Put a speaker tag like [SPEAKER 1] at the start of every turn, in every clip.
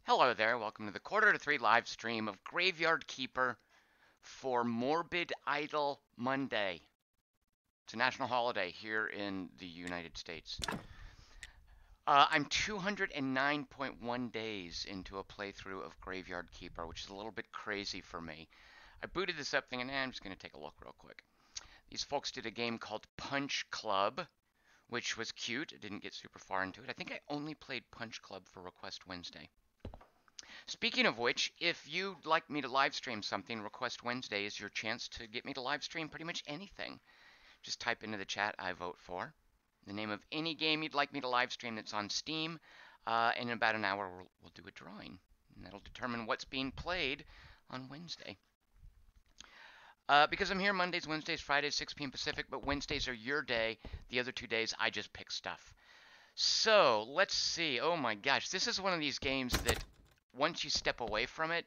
[SPEAKER 1] Hello there, welcome to the Quarter to 3 live stream of Graveyard Keeper for Morbid Idol Monday. It's a national holiday here in the United States. I'm 209.1 days into a playthrough of Graveyard Keeper, which is a little bit crazy for me. I booted this up thinking, I'm just going to take a look real quick. These folks did a game called Punch Club, which was cute. I didn't get super far into it. I think I only played Punch Club for Request Wednesday. Speaking of which, if you'd like me to live stream something, Request Wednesday is your chance to get me to live stream pretty much anything. Just type into the chat, I vote for, the name of any game you'd like me to live stream that's on Steam, and in about an hour we'll do a drawing. And that'll determine what's being played on Wednesday. Because I'm here Mondays, Wednesdays, Fridays, 6 p.m. Pacific, but Wednesdays are your day. The other 2 days, I just pick stuff. So, let's see. Oh my gosh, this is one of these games that once you step away from it,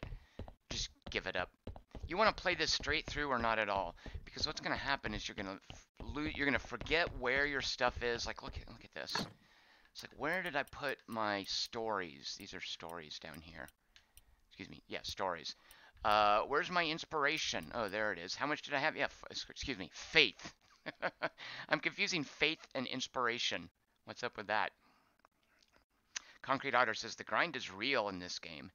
[SPEAKER 1] just give it up. You want to play this straight through or not at all, because what's going to happen is you're going to forget where your stuff is. Like look at this. It's like, where did I put my stories? These are stories down here. Excuse me. Yeah, stories. Where's my inspiration? Oh, there it is. How much did I have? Yeah, excuse me. Faith. I'm confusing faith and inspiration. What's up with that? Concrete Otter says the grind is real in this game.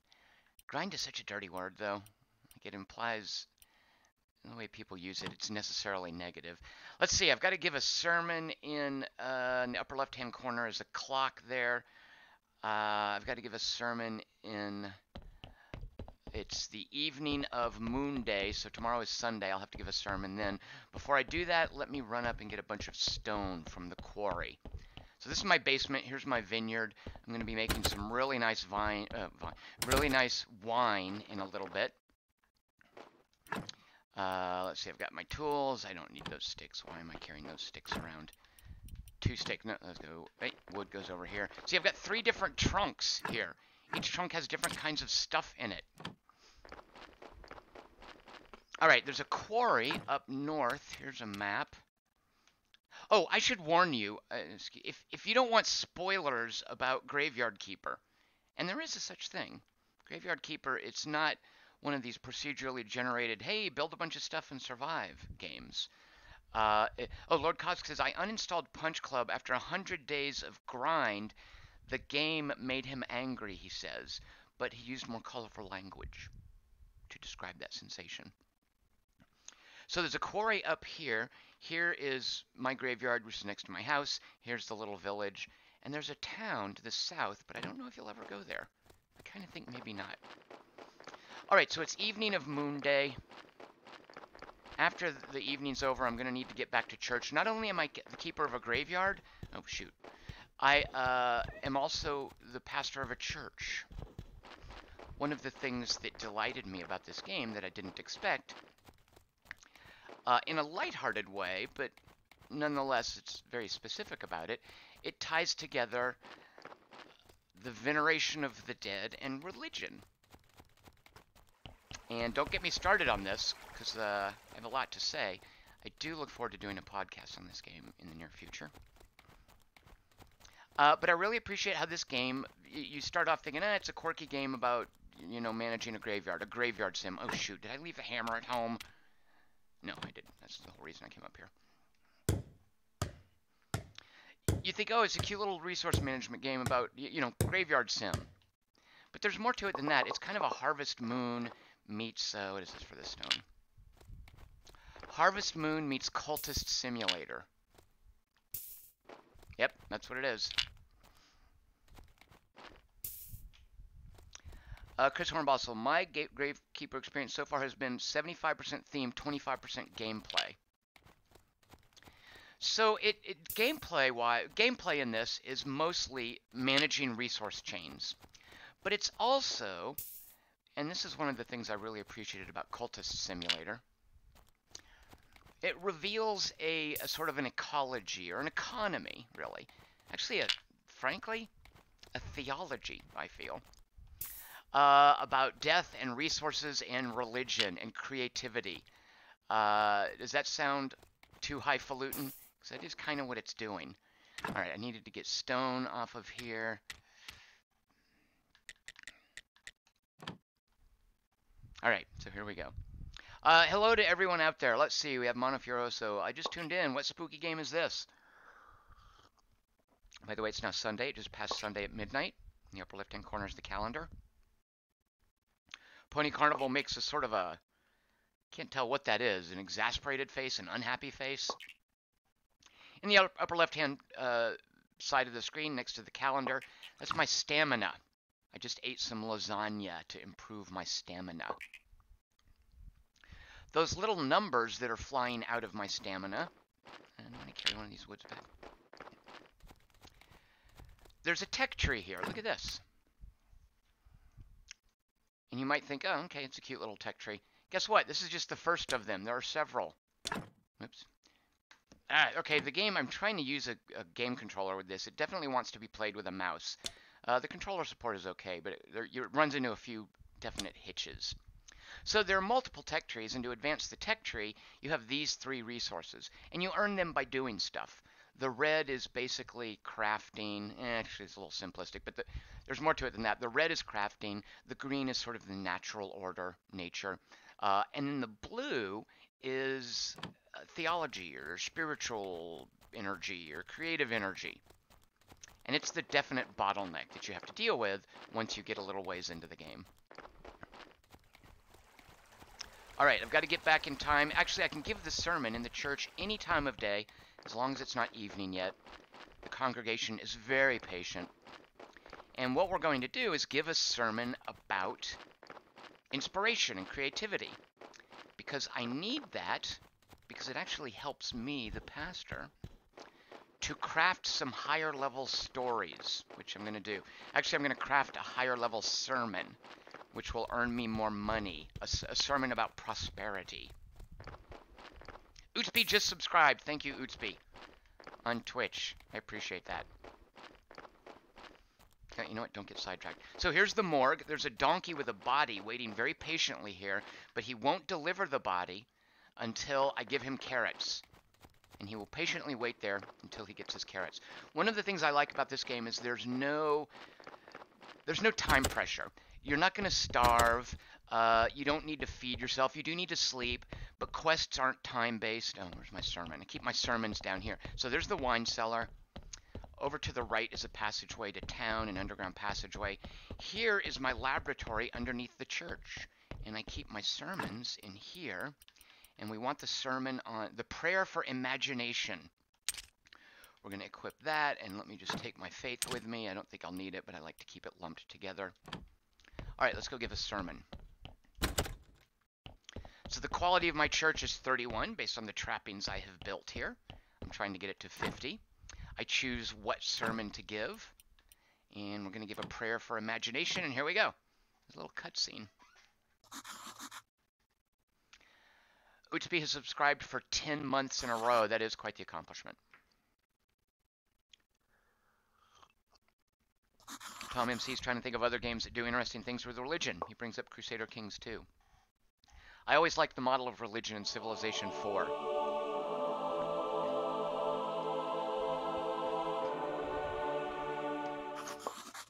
[SPEAKER 1] Grind is such a dirty word, though. Like it implies, in the way people use it, it's necessarily negative. Let's see. I've got to give a sermon in the upper left-hand corner. Is a clock there. I've got to give a sermon in. It's the evening of Moon Day, so tomorrow is Sunday. I'll have to give a sermon then. Before I do that, let me run up and get a bunch of stone from the quarry. So this is my basement. Here's my vineyard. I'm going to be making some really nice really nice wine in a little bit. Let's see. I've got my tools. I don't need those sticks. Why am I carrying those sticks around? 2 sticks. No, let's go. Hey, wood goes over here. See, I've got 3 different trunks here. Each trunk has different kinds of stuff in it. All right. There's a quarry up north. Here's a map. Oh, I should warn you, if you don't want spoilers about Graveyard Keeper, and there is a such thing, Graveyard Keeper, it's not one of these procedurally generated, hey, build a bunch of stuff and survive games. Oh, Lord Cosmic says, I uninstalled Punch Club after 100 days of grind. The game made him angry, he says, but he used more colorful language to describe that sensation. So there's a quarry up here. Here is my graveyard, which is next to my house. Here's the little village. And there's a town to the south, but I don't know if you'll ever go there. I kind of think maybe not. All right, so it's evening of Moon Day. After the evening's over, I'm going to need to get back to church. Not only am I the keeper of a graveyard, oh shoot, I am also the pastor of a church. One of the things that delighted me about this game that I didn't expect, in a lighthearted way, but nonetheless it's very specific about it, it ties together the veneration of the dead and religion. And don't get me started on this, because I have a lot to say. I do look forward to doing a podcast on this game in the near future. But I really appreciate how this game, you start off thinking, it's a quirky game about, you know, managing a graveyard sim. Oh shoot, did I leave the hammer at home? No, I didn't. That's the whole reason I came up here. You think, oh, it's a cute little resource management game about, you know, graveyard sim. But there's more to it than that. It's kind of a Harvest Moon meets, what is this for this stone? Harvest Moon meets Cultist Simulator. Yep, that's what it is. Chris Hornball, so my Gravekeeper experience so far has been 75% theme, 25% gameplay. So gameplay in this is mostly managing resource chains. But it's also, and this is one of the things I really appreciated about Cultist Simulator, it reveals a sort of an ecology, or an economy, really. Actually, frankly, a theology, I feel. About death and resources and religion and creativity. Does that sound too highfalutin? Because that is kind of what it's doing. Alright, I needed to get stone off of here. All right, so here we go. Hello to everyone out there. Let's see, we have Monofurioso. I just tuned in. What spooky game is this? By the way, it's now Sunday. It just passed Sunday at midnight. In the upper left-hand corner is the calendar. Pony Carnival makes a sort of a, can't tell what that is, an exasperated face, an unhappy face. In the upper left-hand side of the screen next to the calendar, that's my stamina. I just ate some lasagna to improve my stamina. Those little numbers that are flying out of my stamina, and I'm going to carry one of these woods back. There's a tech tree here. Look at this. And you might think, oh, okay, it's a cute little tech tree. Guess what? This is just the first of them. There are several. Oops. Okay, the game, I'm trying to use a game controller with this. It definitely wants to be played with a mouse. The controller support is okay, but it runs into a few definite hitches. So there are multiple tech trees, and to advance the tech tree, you have these 3 resources, and you earn them by doing stuff. The red is basically crafting. Actually, it's a little simplistic, but there's more to it than that. The red is crafting. The green is sort of the natural order, nature. And then the blue is theology or spiritual energy or creative energy. And it's the definite bottleneck that you have to deal with once you get a little ways into the game. All right, I've got to get back in time. Actually, I can give the sermon in the church any time of day, as long as it's not evening yet. The congregation is very patient. And what we're going to do is give a sermon about inspiration and creativity. Because I need that, because it actually helps me, the pastor, to craft some higher level stories, which I'm going to do. Actually, I'm going to craft a higher level sermon, which will earn me more money. A sermon about prosperity. Utsby just subscribed. Thank you, Utsby. On Twitch. I appreciate that. You know what? Don't get sidetracked. So here's the morgue. There's a donkey with a body waiting very patiently here, but he won't deliver the body until I give him carrots. And he will patiently wait there until he gets his carrots. One of the things I like about this game is there's no time pressure. You're not going to starve. You don't need to feed yourself. You do need to sleep, but quests aren't time-based. Oh, where's my sermon? I keep my sermons down here. So there's the wine cellar. Over to the right is a passageway to town, an underground passageway. Here is my laboratory underneath the church, and I keep my sermons in here. And we want the sermon on the prayer for imagination. We're going to equip that, and let me just take my faith with me. I don't think I'll need it, but I like to keep it lumped together. All right, let's go give a sermon. So the quality of my church is 31 based on the trappings I have built here. I'm trying to get it to 50. I choose what sermon to give, and we're going to give a prayer for imagination, and here we go. There's a little cutscene. Utsby has subscribed for 10 months in a row. That is quite the accomplishment. Tom MC is trying to think of other games that do interesting things with religion. He brings up Crusader Kings 2. I always liked the model of religion in Civilization 4.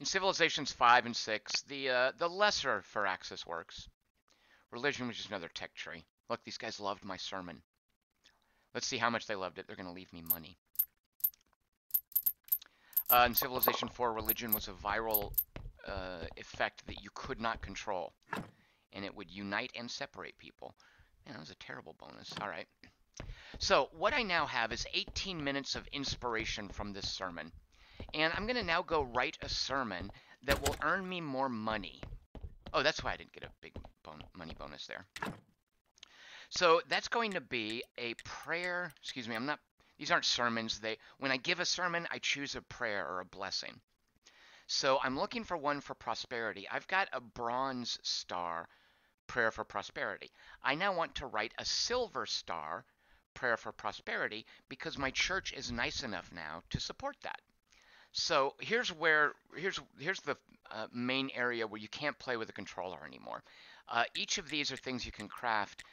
[SPEAKER 1] In Civilizations 5 and 6, the lesser Firaxis works. Religion was just another tech tree. Look, these guys loved my sermon. Let's see how much they loved it. They're going to leave me money. In Civilization 4, religion was a viral effect that you could not control. And it would unite and separate people. Man, that was a terrible bonus. All right. So what I now have is 18 minutes of inspiration from this sermon. And I'm going to now go write a sermon that will earn me more money. Oh, that's why I didn't get a big money bonus there. So that's going to be a prayer. Excuse me, these aren't sermons. When I give a sermon, I choose a prayer or a blessing. So I'm looking for one for prosperity. I've got a bronze star prayer for prosperity. I now want to write a silver star prayer for prosperity because my church is nice enough now to support that. So here's the main area where you can't play with a controller anymore. Each of these are things you can craft,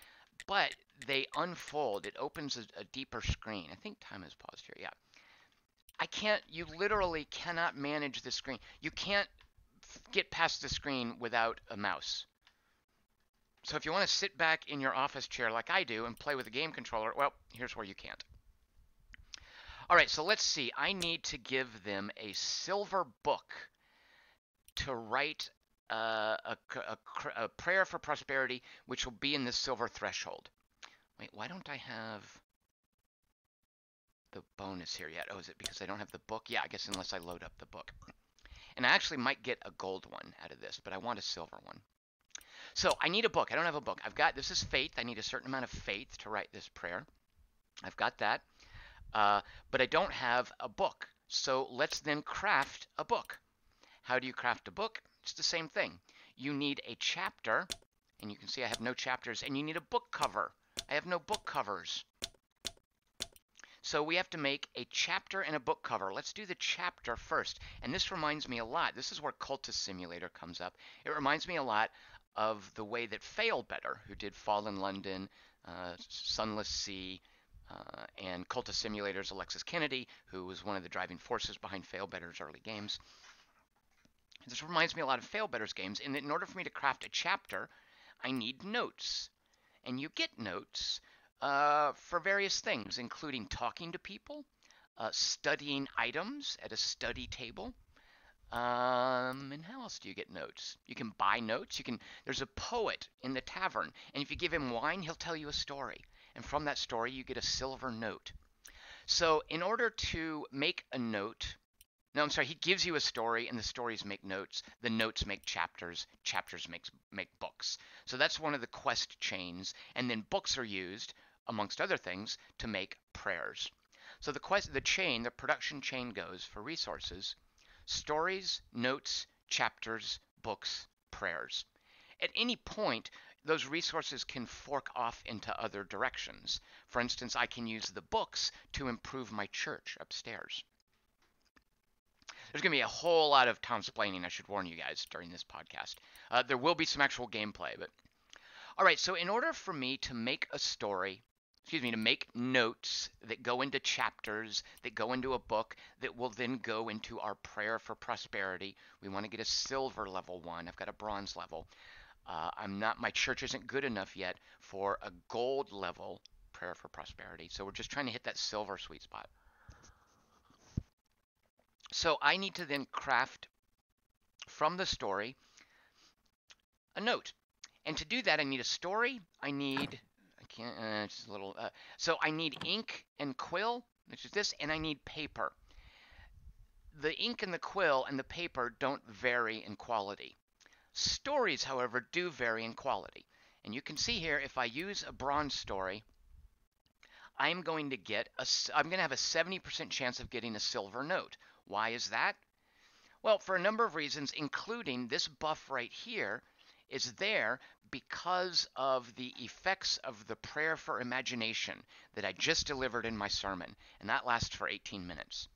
[SPEAKER 1] but they unfold. It opens a deeper screen. I think time has paused here. Yeah. You literally cannot manage the screen. You can't get past the screen without a mouse. So if you want to sit back in your office chair like I do and play with a game controller, well, here's where you can't. All right, so let's see. I need to give them a silver book to write a prayer for prosperity, which will be in the silver threshold. Wait, why don't I have the bonus here yet? Oh, is it because I don't have the book? Yeah, I guess unless I load up the book. And I actually might get a gold one out of this, but I want a silver one. So I need a book. I don't have a book. This is faith. I need a certain amount of faith to write this prayer. I've got that. But I don't have a book. So let's then craft a book. How do you craft a book? It's the same thing. You need a chapter, and you can see I have no chapters, and you need a book cover. I have no book covers. So we have to make a chapter and a book cover. Let's do the chapter first. And this reminds me a lot. This is where Cultist Simulator comes up. It reminds me a lot of the way that Failbetter, who did Fallen London, Sunless Sea, and Cultist Simulator's Alexis Kennedy, who was one of the driving forces behind Failbetter's early games. This reminds me a lot of Failbetter's games, in that in order for me to craft a chapter, I need notes. And you get notes for various things, including talking to people, studying items at a study table. And how else do you get notes? You can buy notes. There's a poet in the tavern, and if you give him wine, he'll tell you a story. And from that story, you get a silver note. So in order to make a note, no, I'm sorry, he gives you a story, and the stories make notes. The notes make chapters. Chapters make books. So that's one of the quest chains. And then books are used, amongst other things, to make prayers. So the production chain goes for resources: stories, notes, chapters, books, prayers. At any point, those resources can fork off into other directions. For instance, I can use the books to improve my church upstairs. There's going to be a whole lot of townsplaining, I should warn you guys, during this podcast. There will be some actual gameplay, but... All right, so in order for me to make a story, to make notes that go into chapters, that go into a book, that will then go into our prayer for prosperity, we want to get a silver level 1. I've got a bronze level. My church isn't good enough yet for a gold level prayer for prosperity, so we're just trying to hit that silver sweet spot. So I need to then craft from the story a note. And to do that, I need a story. I need ink and quill, which is this, and I need paper. The ink and the quill and the paper don't vary in quality. Stories, however, do vary in quality. And you can see here, if I use a bronze story, I'm going to have a 70% chance of getting a silver note. Why is that? Well, for a number of reasons, including this buff right here is there because of the effects of the prayer for imagination that I just delivered in my sermon, and that lasts for 18 minutes.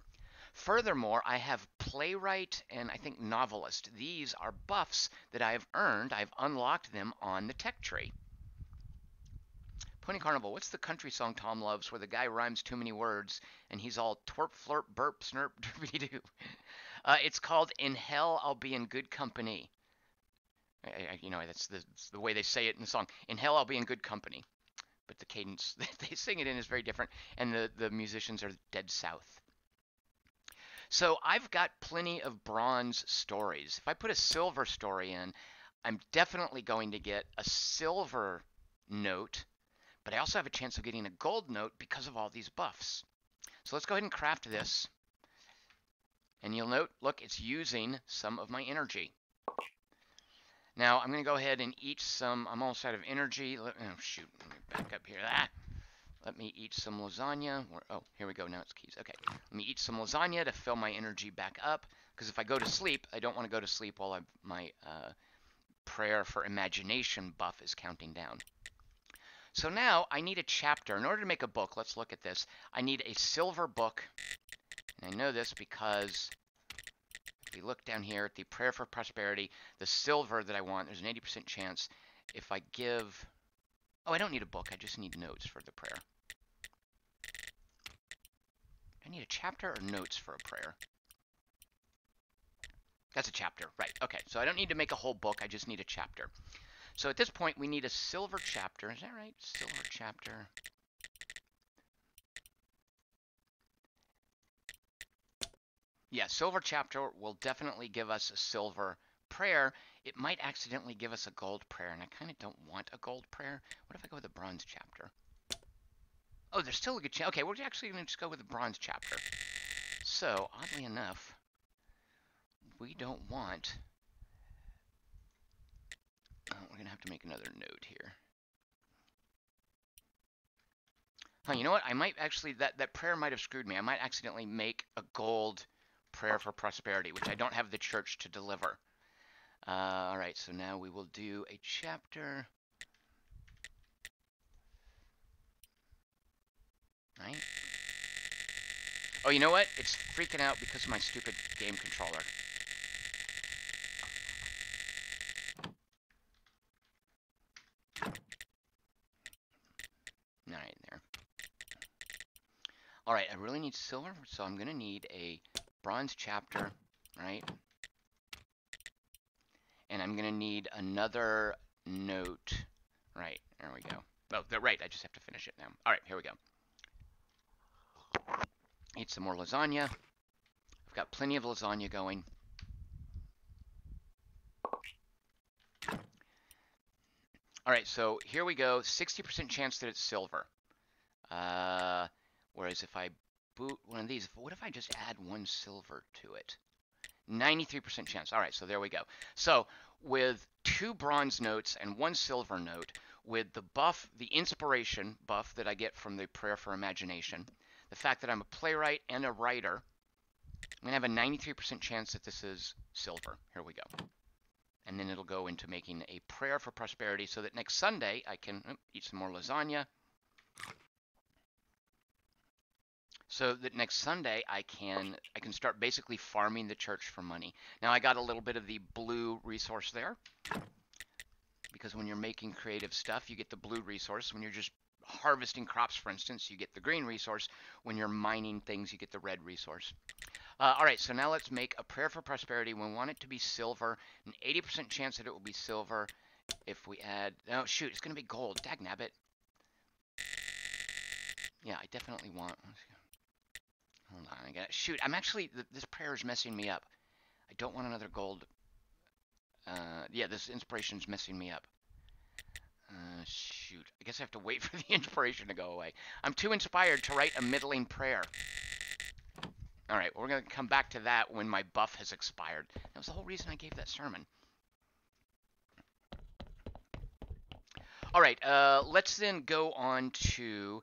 [SPEAKER 1] Furthermore, I have playwright and I think novelist. These are buffs that I have earned. I've unlocked them on the tech tree. Pony Carnival, what's the country song Tom loves where the guy rhymes too many words and he's all twerp, flirp, burp, snurp, derpy-doo? It's called In Hell I'll Be in Good Company. That's the way they say it in the song. In Hell I'll Be in Good Company. But the cadence they sing it in is very different, and the musicians are dead south. So I've got plenty of bronze stories. If I put a silver story in, I'm definitely going to get a silver note, but I also have a chance of getting a gold note because of all these buffs. So let's go ahead and craft this. And you'll note, look, it's using some of my energy. Now I'm going to go ahead and eat some. I'm almost out of energy. Oh, shoot. Let me back up here. Let me eat some lasagna. Oh, here we go. Now it's keys. Okay. Let me eat some lasagna to fill my energy back up. Because if I go to sleep, I don't want to go to sleep while my prayer for imagination buff is counting down. So now I need a chapter. In order to make a book, let's look at this. I need a silver book. And I know this because if we look down here at the prayer for prosperity, the silver that I want, there's an 80% chance if I give... Oh, I don't need a book. I just need notes for the prayer. Do I need a chapter or notes for a prayer? That's a chapter, right. Okay, so I don't need to make a whole book. I just need a chapter. So at this point, we need a silver chapter. Is that right? Silver chapter. Yeah, silver chapter will definitely give us a silver prayer. It might accidentally give us a gold prayer, and I kind of don't want a gold prayer. What if I go with a bronze chapter? Oh, there's still a good chance. Okay, we're actually going to just go with the bronze chapter. So, oddly enough, we don't want... Oh, we're going to have to make another note here. Huh, you know what? I might actually... That prayer might have screwed me. I might accidentally make a gold prayer for prosperity, which I don't have the church to deliver. All right, so now we will do a chapter. Right? Oh, you know what? It's freaking out because of my stupid game controller. All right, there. All right, I really need silver, so I'm going to need a bronze chapter, right? And I'm going to need another note. Right, there we go. Oh, right, I just have to finish it now. All right, here we go. Eat some more lasagna. I've got plenty of lasagna going. All right, so here we go. 60% chance that it's silver. Whereas if I boot one of these, what if I just add one silver to it? 93% chance. All right, so there we go. So with 2 bronze notes and 1 silver note, with the buff, the inspiration buff that I get from the Prayer for Imagination, the fact that I'm a playwright and a writer, I'm going to have a 93% chance that this is silver. Here we go. And then it'll go into making a prayer for prosperity so that next Sunday I can eat some more lasagna. So that next Sunday I can start basically farming the church for money. Now I got a little bit of the blue resource there, because when you're making creative stuff, you get the blue resource. When you're just harvesting crops, for instance, you get the green resource. When you're mining things, you get the red resource. All right, so now let's make a prayer for prosperity. We want it to be silver, an 80% chance that it will be silver. If we add, oh shoot, it's going to be gold. Dagnabbit. Yeah, I definitely want. Hold on, I got shoot. I'm actually this prayer is messing me up. I don't want another gold. Yeah, this inspiration's messing me up. Shoot. I guess I have to wait for the inspiration to go away. I'm too inspired to write a middling prayer. All right, we're going to come back to that when my buff has expired. That was the whole reason I gave that sermon. All right, let's then go on to...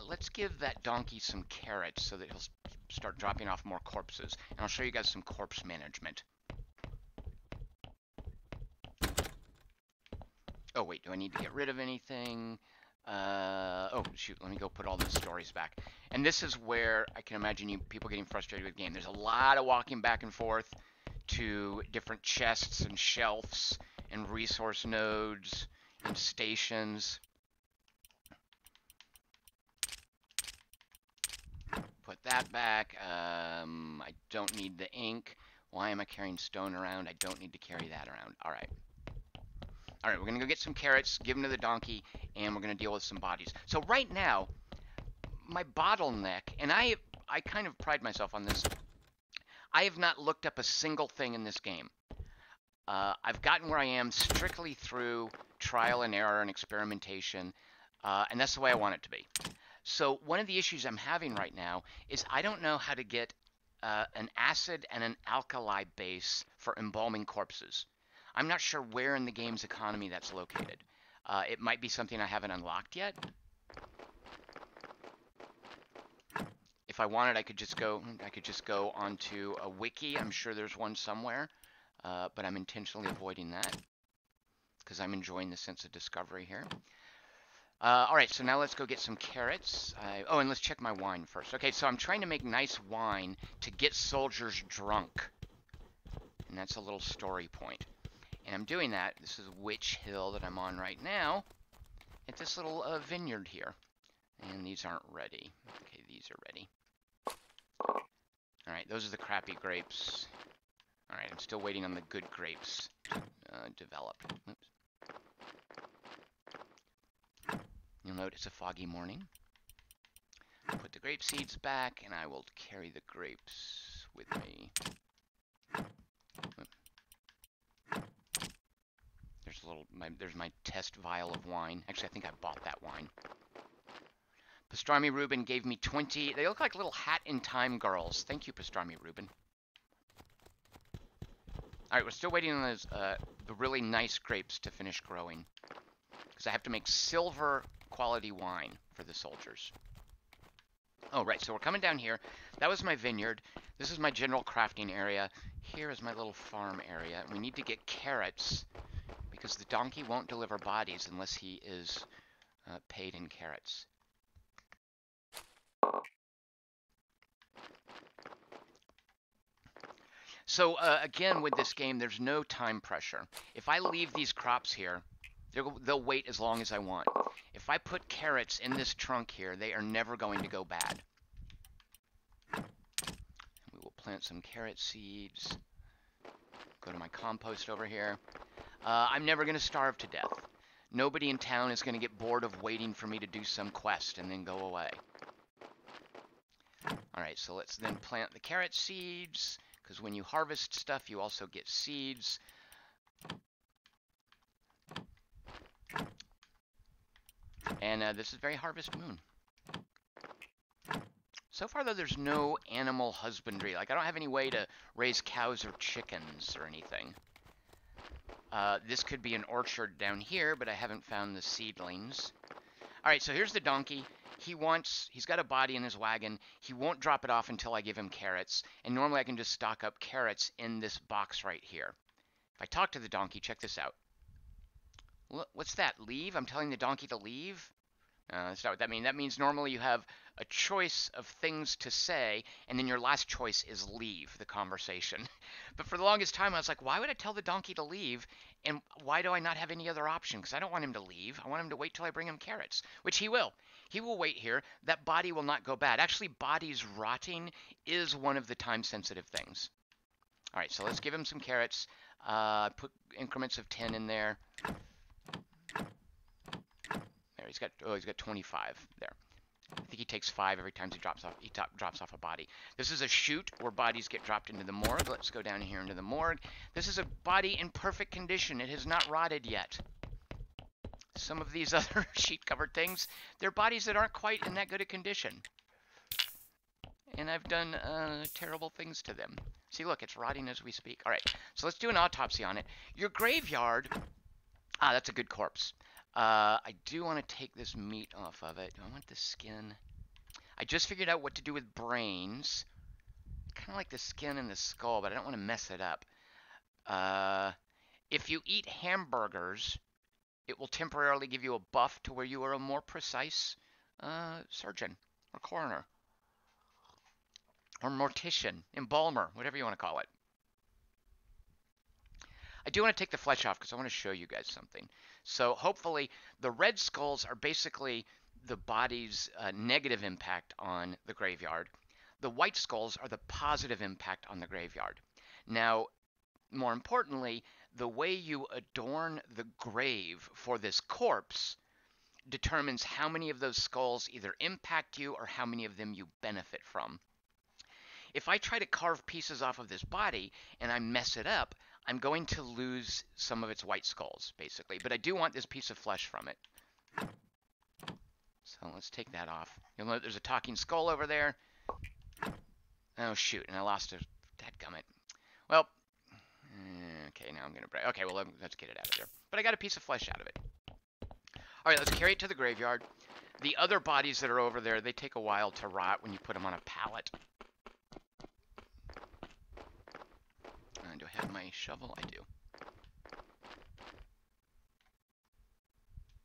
[SPEAKER 1] let's give that donkey some carrots so that he'll start dropping off more corpses. And I'll show you guys some corpse management. Oh, wait, do I need to get rid of anything? Oh, shoot, let me go put all the stories back. And this is where I can imagine people getting frustrated with the game. There's a lot of walking back and forth to different chests and shelves and resource nodes and stations. Put that back. I don't need the ink. Why am I carrying stone around? I don't need to carry that around. All right. All right, we're going to go get some carrots, give them to the donkey, and we're going to deal with some bodies. So right now, my bottleneck, and I kind of pride myself on this, I have not looked up a single thing in this game. I've gotten where I am strictly through trial and error and experimentation, and that's the way I want it to be. So one of the issues I'm having right now is I don't know how to get an acid and an alkali base for embalming corpses. I'm not sure where in the game's economy that's located. It might be something I haven't unlocked yet. If I wanted, I could just go onto a wiki. I'm sure there's one somewhere, but I'm intentionally avoiding that because I'm enjoying the sense of discovery here. All right, so now let's go get some carrots. Oh, and let's check my wine first. Okay, so I'm trying to make nice wine to get soldiers drunk, and that's a little story point. And I'm doing that. This is Witch Hill that I'm on right now at this little vineyard here. And these aren't ready. Okay, these are ready. All right, those are the crappy grapes. All right, I'm still waiting on the good grapes to develop. Oops. You'll note it's a foggy morning. Put the grape seeds back, and I will carry the grapes with me. There's a little. There's my test vial of wine. Actually, I think I bought that wine. Pastrami Reuben gave me 20. They look like little Hat in Time girls. Thank you, Pastrami Reuben. All right, we're still waiting on those the really nice grapes to finish growing, because I have to make silver quality wine for the soldiers. Oh, right, so we're coming down here. That was my vineyard. This is my general crafting area. Here is my little farm area. We need to get carrots, because the donkey won't deliver bodies unless he is paid in carrots. So again, with this game, there's no time pressure. If I leave these crops here, they'll wait as long as I want. If I put carrots in this trunk here, they are never going to go bad. We will plant some carrot seeds. Go to my compost over here. I'm never going to starve to death. Nobody in town is going to get bored of waiting for me to do some quest and then go away. All right, so let's then plant the carrot seeds, because when you harvest stuff, you also get seeds. And this is very Harvest Moon. So far, though, there's no animal husbandry. Like, I don't have any way to raise cows or chickens or anything. This could be an orchard down here, but I haven't found the seedlings. All right, so here's the donkey. He's got a body in his wagon. He won't drop it off until I give him carrots. And normally I can just stock up carrots in this box right here. If I talk to the donkey, check this out. Look, what's that? Leave? I'm telling the donkey to leave? That's not what that means. That means normally you have a choice of things to say, and then your last choice is leave the conversation. But for the longest time, I was like, why would I tell the donkey to leave? And why do I not have any other option? Because I don't want him to leave. I want him to wait till I bring him carrots, which he will. He will wait here. That body will not go bad. Actually, bodies rotting is one of the time-sensitive things. All right, so let's give him some carrots. Put increments of 10 in there. There, he's got 25 there. I think he takes 5 every time he drops off a body. This is a chute where bodies get dropped into the morgue. Let's go down here into the morgue. This is a body in perfect condition. It has not rotted yet. Some of these other sheet-covered things, they're bodies that aren't quite in that good a condition. And I've done terrible things to them. See, look, it's rotting as we speak. All right, so let's do an autopsy on it. Your graveyard... Ah, that's a good corpse. I do want to take this meat off of it. Do I want the skin? I just figured out what to do with brains. Kind of like the skin and the skull, but I don't want to mess it up. If you eat hamburgers, it will temporarily give you a buff to where you are a more precise surgeon or coroner or mortician, embalmer, whatever you want to call it. I do want to take the flesh off because I want to show you guys something. So hopefully the red skulls are basically the body's negative impact on the graveyard. The white skulls are the positive impact on the graveyard. Now, more importantly, the way you adorn the grave for this corpse determines how many of those skulls either impact you or how many of them you benefit from. If I try to carve pieces off of this body and I mess it up, I'm going to lose some of its white skulls, basically. But I do want this piece of flesh from it. So let's take that off. You'll note there's a talking skull over there. Oh, shoot. And I lost a... Dadgummit. Well, okay, now I'm going to break... Okay, well, let's get it out of there. But I got a piece of flesh out of it. All right, let's carry it to the graveyard. The other bodies that are over there, they take a while to rot when you put them on a pallet. Do I have my shovel? I do.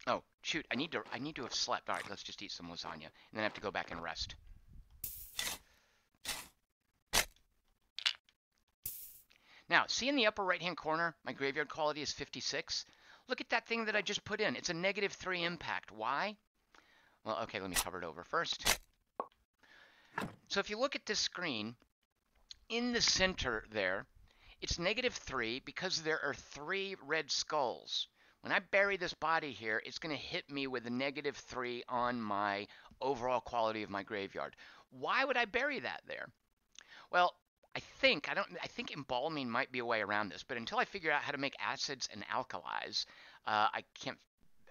[SPEAKER 1] Oh, shoot, I need to have slept. All right, let's just eat some lasagna, and then I have to go back and rest. Now, see in the upper right-hand corner, my graveyard quality is 56. Look at that thing that I just put in. It's a -3 impact. Why? Well, okay, let me cover it over first. So if you look at this screen, in the center there It's -3 because there are 3 red skulls. When I bury this body here, it's going to hit me with a -3 on my overall quality of my graveyard. Why would I bury that there? Well, I think embalming might be a way around this, but until I figure out how to make acids and alkalis, I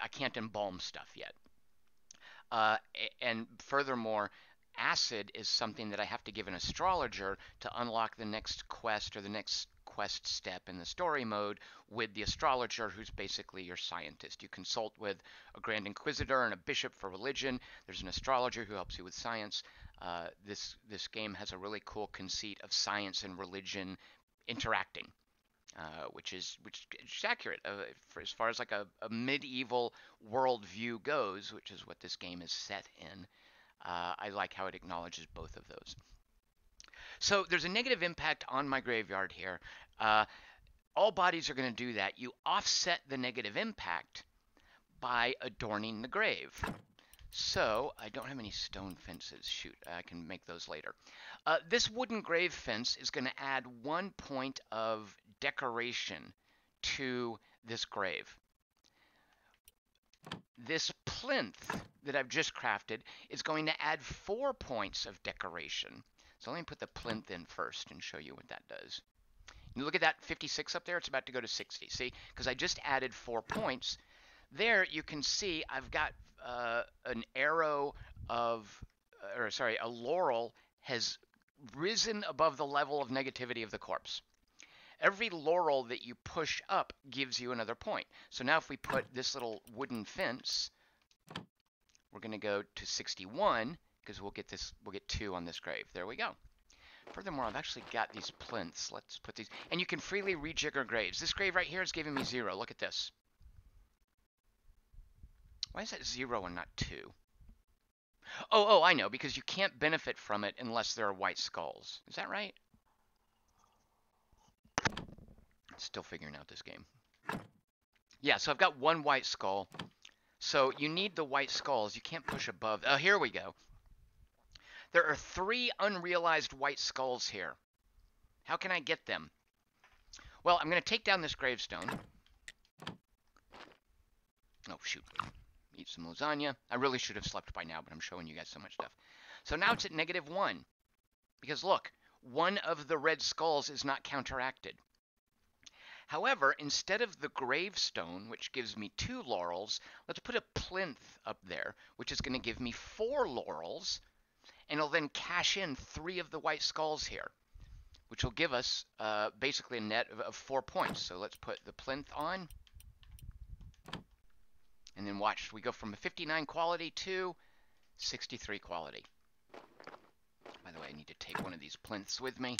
[SPEAKER 1] can't embalm stuff yet. And furthermore, acid is something that I have to give an astrologer to unlock the next quest or the next quest step in the story mode with the astrologer, who's basically your scientist. You consult with a grand inquisitor and a bishop for religion. There's an astrologer who helps you with science. This game has a really cool conceit of science and religion interacting, which is accurate for as far as like a medieval worldview goes, which is what this game is set in. I like how it acknowledges both of those. So there's a negative impact on my graveyard here. All bodies are going to do that. You offset the negative impact by adorning the grave. So I don't have any stone fences. Shoot, I can make those later. This wooden grave fence is going to add 1 point of decoration to this grave. This plinth that I've just crafted is going to add 4 points of decoration. So let me put the plinth in first and show you what that does. You look at that 56 up there, it's about to go to 60. See, because I just added 4 points. There you can see I've got an arrow of, a laurel has risen above the level of negativity of the corpse. Every laurel that you push up gives you another point. So now if we put this little wooden fence, we're going to go to 61 because we'll get 2 on this grave. There we go. Furthermore, I've actually got these plinths. Let's put these, and you can freely rejigger graves. This grave right here is giving me 0. Look at this. Why is that 0 and not 2? Oh, I know, because you can't benefit from it unless there are white skulls. Is that right? Still figuring out this game. Yeah, so I've got 1 white skull. So you need the white skulls. You can't push above. Oh, here we go. There are 3 unrealized white skulls here. How can I get them? Well, I'm going to take down this gravestone. Oh, shoot. Eat some lasagna. I really should have slept by now, but I'm showing you guys so much stuff. So now it's at -1. Because look, 1 of the red skulls is not counteracted. However, instead of the gravestone, which gives me 2 laurels, let's put a plinth up there, which is going to give me 4 laurels, and it'll then cash in 3 of the white skulls here, which will give us basically a net of 4 points. So let's put the plinth on, and then watch, we go from a 59 quality to 63 quality. By the way, I need to take one of these plinths with me,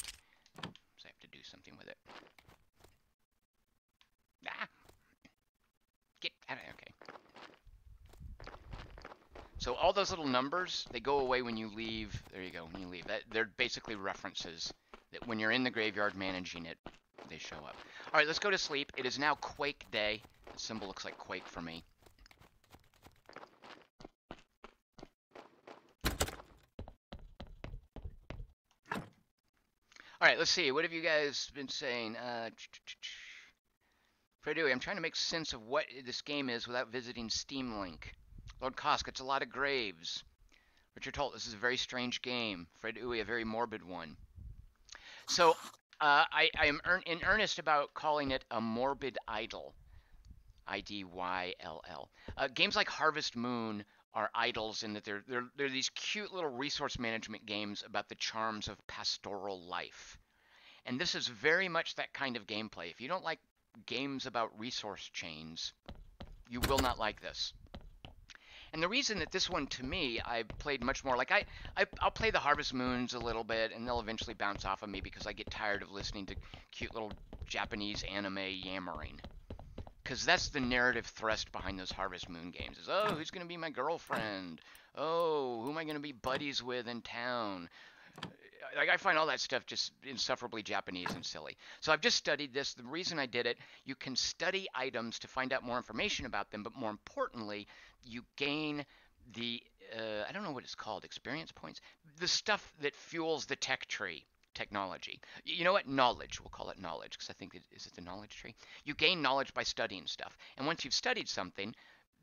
[SPEAKER 1] so I have to do something with it. Ah! Get out of there, okay. So all those little numbers, they go away when you leave. There you go, when you leave. They're basically references that when you're in the graveyard managing it, they show up. All right, let's go to sleep. It is now Quake Day. The symbol looks like Quake for me. All right, let's see. What have you guys been saying? Freddie, I'm trying to make sense of what this game is without visiting Steam Link. Lord Kosk, it's a lot of graves. Richard Holt, this is a very strange game. Fred Uwe, a very morbid one. So I am in earnest about calling it a morbid idle. IDYLL. Games like Harvest Moon are idols in that they're these cute little resource management games about the charms of pastoral life. And this is very much that kind of gameplay. If you don't like games about resource chains, you will not like this. And the reason that this one, to me, I played much more, like I'll play the Harvest Moons a little bit, and they'll eventually bounce off of me because I get tired of listening to cute little Japanese anime yammering. Because that's the narrative thrust behind those Harvest Moon games is, oh, who's going to be my girlfriend? Oh, who am I going to be buddies with in town? Like, I find all that stuff just insufferably Japanese and silly. So I've just studied this. The reason I did it, you can study items to find out more information about them, but more importantly, you gain the, I don't know what it's called, experience points? The stuff that fuels the tech tree technology. You know what? Knowledge. We'll call it knowledge because I think is it the knowledge tree? You gain knowledge by studying stuff. And once you've studied something,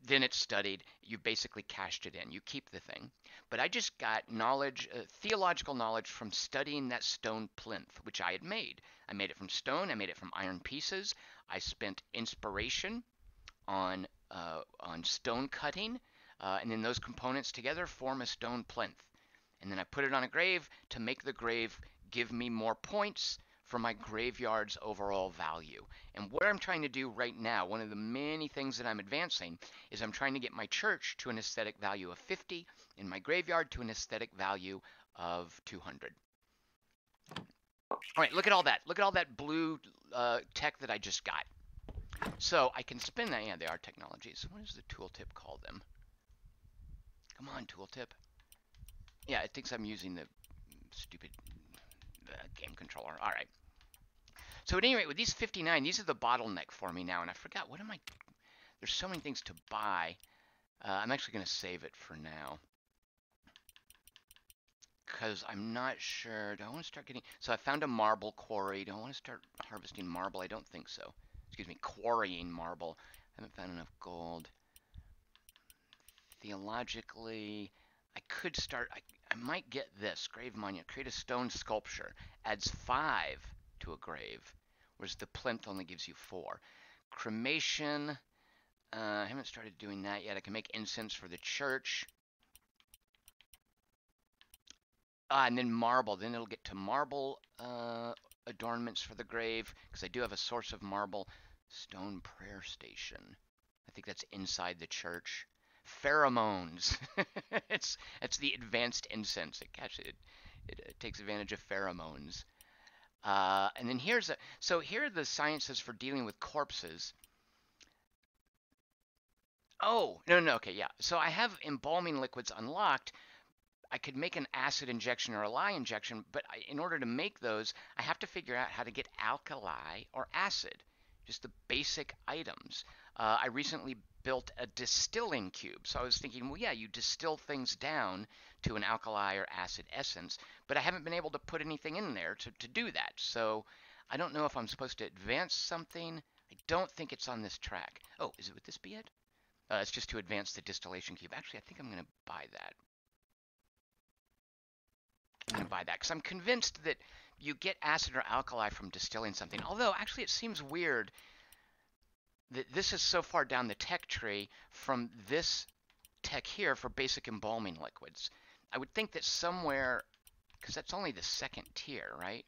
[SPEAKER 1] then it's studied. You basically cashed it in. You keep the thing. But I just got knowledge, theological knowledge from studying that stone plinth, which I had made. I made it from stone. I made it from iron pieces. I spent inspiration on stone cutting, and then those components together form a stone plinth. And then I put it on a grave to make the grave give me more points for my graveyard's overall value. And what I'm trying to do right now, one of the many things that I'm advancing, is I'm trying to get my church to an aesthetic value of 50 and my graveyard to an aesthetic value of 200. All right, look at all that. Look at all that blue tech that I just got. So I can spin that. Yeah, they are technologies. What does the tooltip call them? Come on, tooltip. Yeah, it thinks I'm using the stupid game controller. All right. So at any rate, with these 59, these are the bottleneck for me now. And I forgot, what am I? There's so many things to buy. I'm actually going to save it for now. Because I'm not sure. Do I want to start getting... So I found a marble quarry. Do I want to start harvesting marble? I don't think so. Excuse me, quarrying marble. I haven't found enough gold. Theologically, I could start... I might get this. Grave monument. Create a stone sculpture. Adds 5 to a grave. Whereas the plinth only gives you 4. Cremation. I haven't started doing that yet. I can make incense for the church. And then marble. Then it'll get to marble adornments for the grave, because I do have a source of marble. Stone prayer station. I think that's inside the church. Pheromones. it's the advanced incense. It takes advantage of pheromones. And then here are the sciences for dealing with corpses. Oh, no, okay, yeah. So I have embalming liquids unlocked. I could make an acid injection or a lye injection, but in order to make those, I have to figure out how to get alkali or acid, just the basic items. I recently built a distilling cube, so I was thinking, well, yeah, you distill things down to an alkali or acid essence, but I haven't been able to put anything in there to do that, so I don't know if I'm supposed to advance something. I don't think it's on this track. Oh, would this be it? It's just to advance the distillation cube. Actually, I think I'm going to buy that. I'm going to buy that because I'm convinced that you get acid or alkali from distilling something. Although, actually, it seems weird that this is so far down the tech tree from this tech here for basic embalming liquids. I would think that somewhere, because that's only the second tier, right?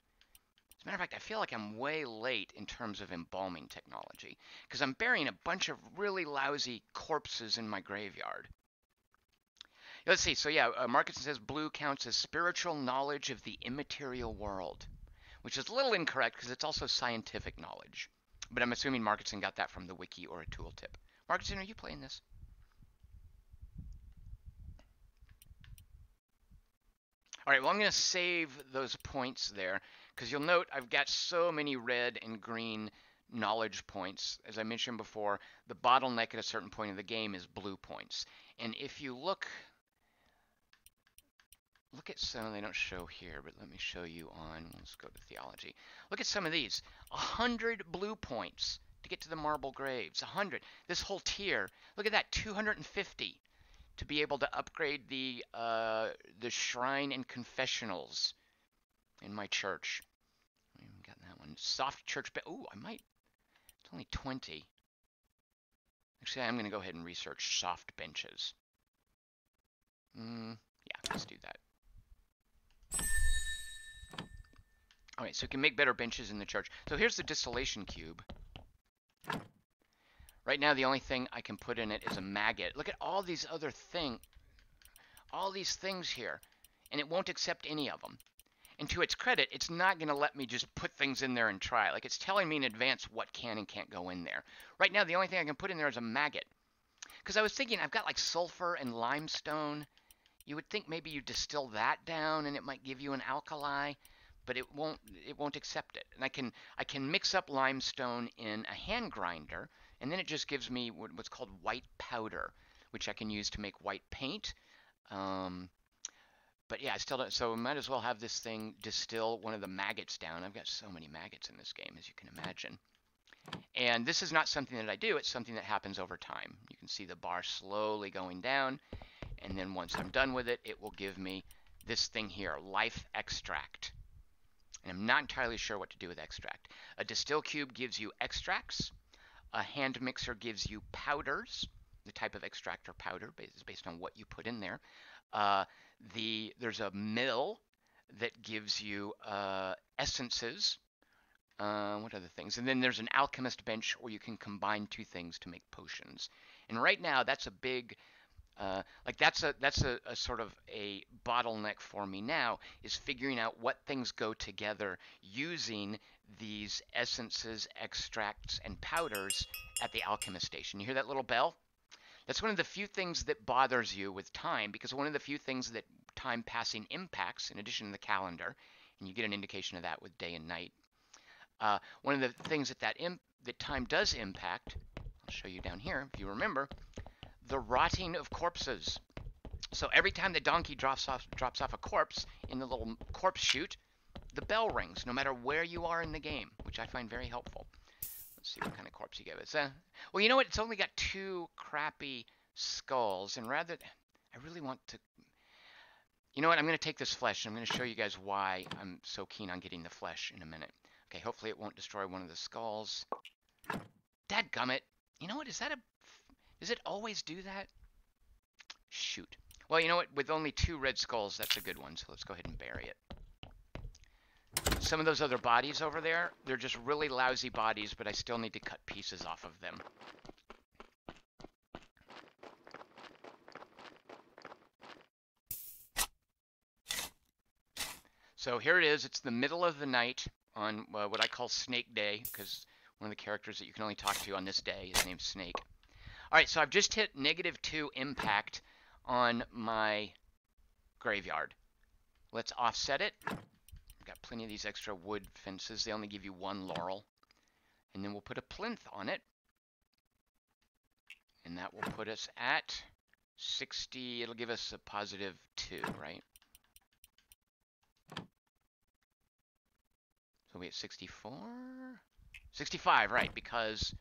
[SPEAKER 1] As a matter of fact, I feel like I'm way late in terms of embalming technology because I'm burying a bunch of really lousy corpses in my graveyard. Let's see. So yeah, Markinson says blue counts as spiritual knowledge of the immaterial world, which is a little incorrect because it's also scientific knowledge. But I'm assuming Markinson got that from the wiki or a tooltip. Markinson, are you playing this? All right, well, I'm going to save those points there because you'll note I've got so many red and green knowledge points. As I mentioned before, the bottleneck at a certain point in the game is blue points. And if you look at some, they don't show here, but let me show you on, let's go to theology. Look at some of these. 100 blue points to get to the marble graves. 100. This whole tier, look at that, 250 to be able to upgrade the shrine and confessionals in my church. I haven't gotten that one. Soft church, oh, I might. It's only 20. Actually, I'm going to go ahead and research soft benches. Yeah, let's do that. All right, so we can make better benches in the church. So here's the distillation cube. Right now, the only thing I can put in it is a maggot. Look at all these other things. All these things here. And it won't accept any of them. And to its credit, it's not going to let me just put things in there and try. Like, it's telling me in advance what can and can't go in there. Right now, the only thing I can put in there is a maggot. Because I was thinking, I've got like sulfur and limestone. You would think maybe you distill that down and it might give you an alkali. But it won't accept it. And I can mix up limestone in a hand grinder, and then it just gives me what's called white powder, which I can use to make white paint. But But yeah, I still don't, so we might as well have this thing distill one of the maggots down. I've got so many maggots in this game, as you can imagine. And this is not something that I do, it's something that happens over time. You can see the bar slowly going down, and then once I'm done with it, it will give me this thing here, life extract. And I'm not entirely sure what to do with extract. A distill cube gives you extracts. A hand mixer gives you powders. The type of extract or powder is based on what you put in there. There's a mill that gives you essences. What other things? And then there's an alchemist bench where you can combine two things to make potions. And right now, that's a big, that's a sort of a bottleneck for me now, is figuring out what things go together using these essences, extracts, and powders at the alchemist station. You hear that little bell? That's one of the few things that bothers you with time, because one of the few things that time passing impacts, in addition to the calendar, and you get an indication of that with day and night. One of the things that time does impact, I'll show you down here, if you remember, the rotting of corpses. So every time the donkey drops off a corpse in the little corpse chute, the bell rings, no matter where you are in the game, which I find very helpful. Let's see what kind of corpse you give us. Well, you know what? It's only got 2 crappy skulls, and I really want to. You know what? I'm going to take this flesh, and I'm going to show you guys why I'm so keen on getting the flesh in a minute. Okay, hopefully it won't destroy one of the skulls. Dadgummit. You know what? Does it always do that? Shoot. Well, you know what? With only 2 red skulls, that's a good one, so let's go ahead and bury it. Some of those other bodies over there, they're just really lousy bodies, but I still need to cut pieces off of them. So here it is. It's the middle of the night on what I call Snake Day, because one of the characters that you can only talk to on this day is named Snake. All right, so I've just hit -2 impact on my graveyard. Let's offset it. I've got plenty of these extra wood fences. They only give you 1 laurel. And then we'll put a plinth on it. And that will put us at 60. It'll give us a +2, right? So we at 64? 65, right, because...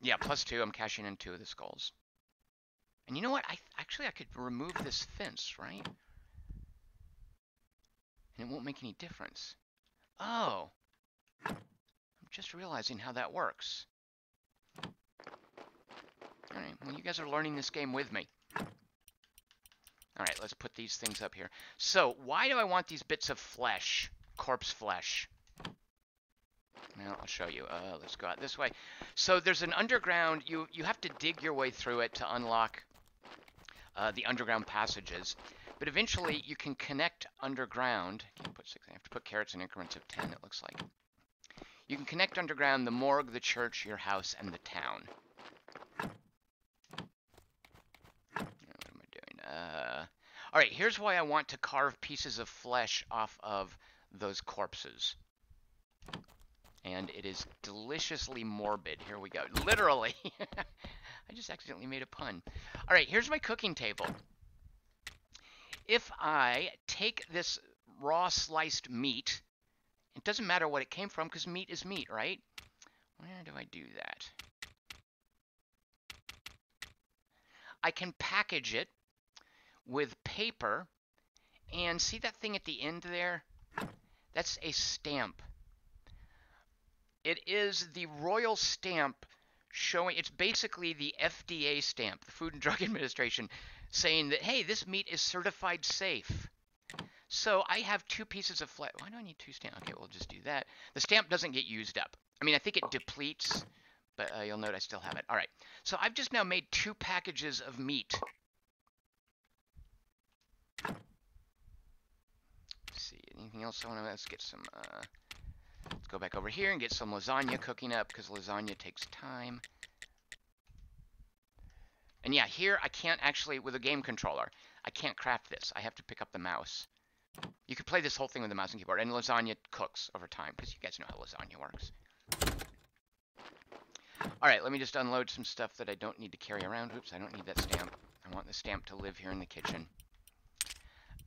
[SPEAKER 1] Yeah, +2, I'm cashing in 2 of the skulls. And you know what? I could remove this fence, right? And it won't make any difference. Oh. I'm just realizing how that works. Alright, well, you guys are learning this game with me. Alright, let's put these things up here. So, why do I want these bits of flesh? Corpse flesh. Now, I'll show you. Let's go out this way. So, there's an underground... You have to dig your way through it to unlock the underground passages. But eventually, you can connect underground. Can't put 6. I have to put carrots in increments of 10, it looks like. You can connect underground the morgue, the church, your house, and the town. What am I doing? All right, here's why I want to carve pieces of flesh off of those corpses. And it is deliciously morbid. Here we go. Literally. I just accidentally made a pun. All right, here's my cooking table. If I take this raw sliced meat, it doesn't matter what it came from because meat is meat, right? Where do I do that? I can package it with paper, and see that thing at the end there? That's a stamp. It is the royal stamp showing, it's basically the FDA stamp, the Food and Drug Administration, saying that, hey, this meat is certified safe. So I have 2 pieces of flesh. Why do I need 2 stamps? Okay, we'll just do that. The stamp doesn't get used up. I mean, I think it depletes, but you'll note I still have it. All right, so I've just now made 2 packages of meat. Let's see, anything else I want to, let's get some, let's go back over here and get some lasagna cooking up because lasagna takes time. And yeah, here I can't actually, with a game controller, I can't craft this. I have to pick up the mouse. You could play this whole thing with the mouse and keyboard, and lasagna cooks over time because you guys know how lasagna works. All right, let me just unload some stuff that I don't need to carry around. Oops, I don't need that stamp. I want the stamp to live here in the kitchen.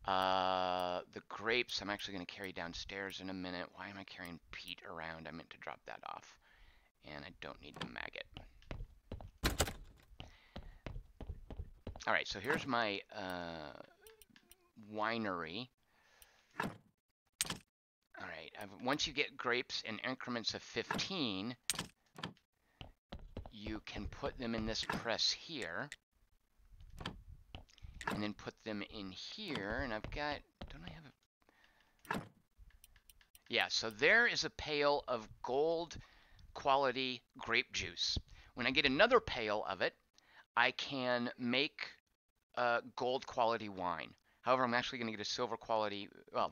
[SPEAKER 1] The grapes I'm actually going to carry downstairs in a minute. Why am I carrying peat around? I meant to drop that off. And I don't need the maggot. All right, so here's my winery. All right, once you get grapes in increments of 15, you can put them in this press here. And then put them in here. And I've got, don't I have a... Yeah, so there is a pail of gold quality grape juice. When I get another pail of it, I can make gold quality wine. However, I'm actually going to get a silver quality, well,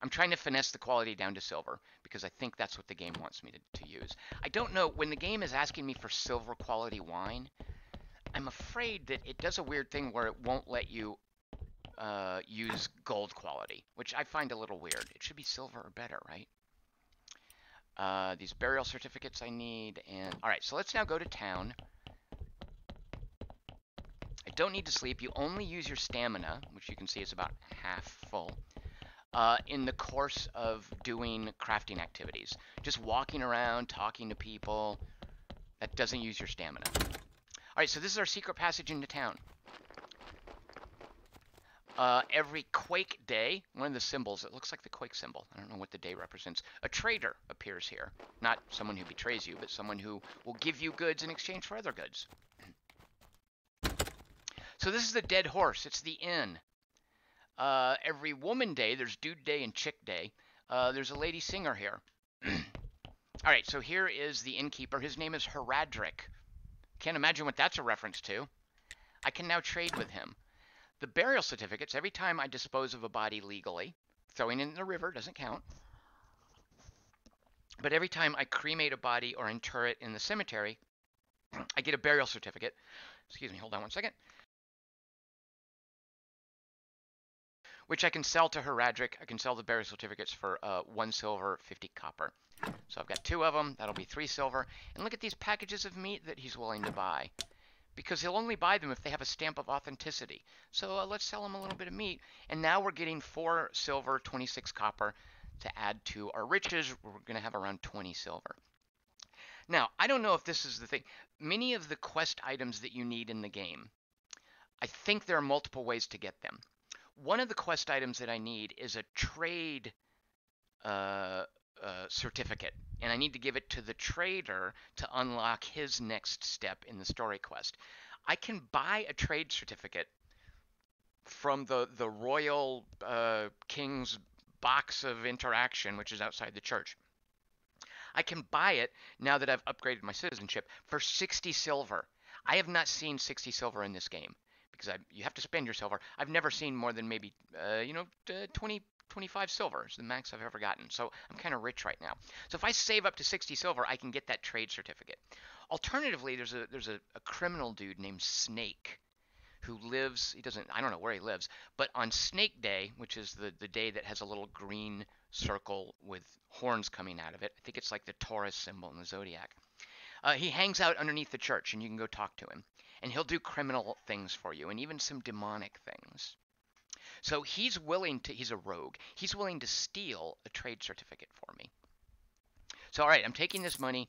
[SPEAKER 1] I'm trying to finesse the quality down to silver because I think that's what the game wants me to use. I don't know, when the game is asking me for silver quality wine, I'm afraid that it does a weird thing where it won't let you use gold quality, which I find a little weird. It should be silver or better, right? These burial certificates I need, and all right, so let's now go to town. I don't need to sleep. You only use your stamina, which you can see is about half full, in the course of doing crafting activities. Just walking around, talking to people. That doesn't use your stamina. All right, so this is our secret passage into town. Every Quake Day, one of the symbols, it looks like the Quake symbol. I don't know what the day represents. A trader appears here. Not someone who betrays you, but someone who will give you goods in exchange for other goods. So this is the Dead Horse. It's the inn. Every Woman Day, there's Dude Day and Chick Day. There's a lady singer here. All right, so here is the innkeeper. His name is Heradric. Can't imagine what that's a reference to. I can now trade with him. The burial certificates, every time I dispose of a body legally, throwing it in the river doesn't count. But every time I cremate a body or inter it in the cemetery, I get a burial certificate. Excuse me, hold on one second. Which I can sell to Heradric. I can sell the burial certificates for 1 silver, 50 copper. So I've got 2 of them. That'll be 3 silver. And look at these packages of meat that he's willing to buy. Because he'll only buy them if they have a stamp of authenticity. So let's sell him a little bit of meat. And now we're getting 4 silver, 26 copper to add to our riches. We're going to have around 20 silver. Now, I don't know if this is the thing. Many of the quest items that you need in the game, I think there are multiple ways to get them. One of the quest items that I need is a trade certificate, and I need to give it to the trader to unlock his next step in the story quest. I can buy a trade certificate from the royal king's box of interaction, which is outside the church. I can buy it now that I've upgraded my citizenship for 60 silver. I have not seen 60 silver in this game because you have to spend your silver. I've never seen more than maybe 25 silver is the max I've ever gotten. So I'm kind of rich right now. So if I save up to 60 silver, I can get that trade certificate. Alternatively, there's a criminal dude named Snake who lives, I don't know where he lives, but on Snake Day, which is the day that has a little green circle with horns coming out of it. I think it's like the Taurus symbol in the Zodiac. He hangs out underneath the church, and you can go talk to him. And he'll do criminal things for you, and even some demonic things. So he's a rogue. He's willing to steal a trade certificate for me. So, all right, I'm taking this money.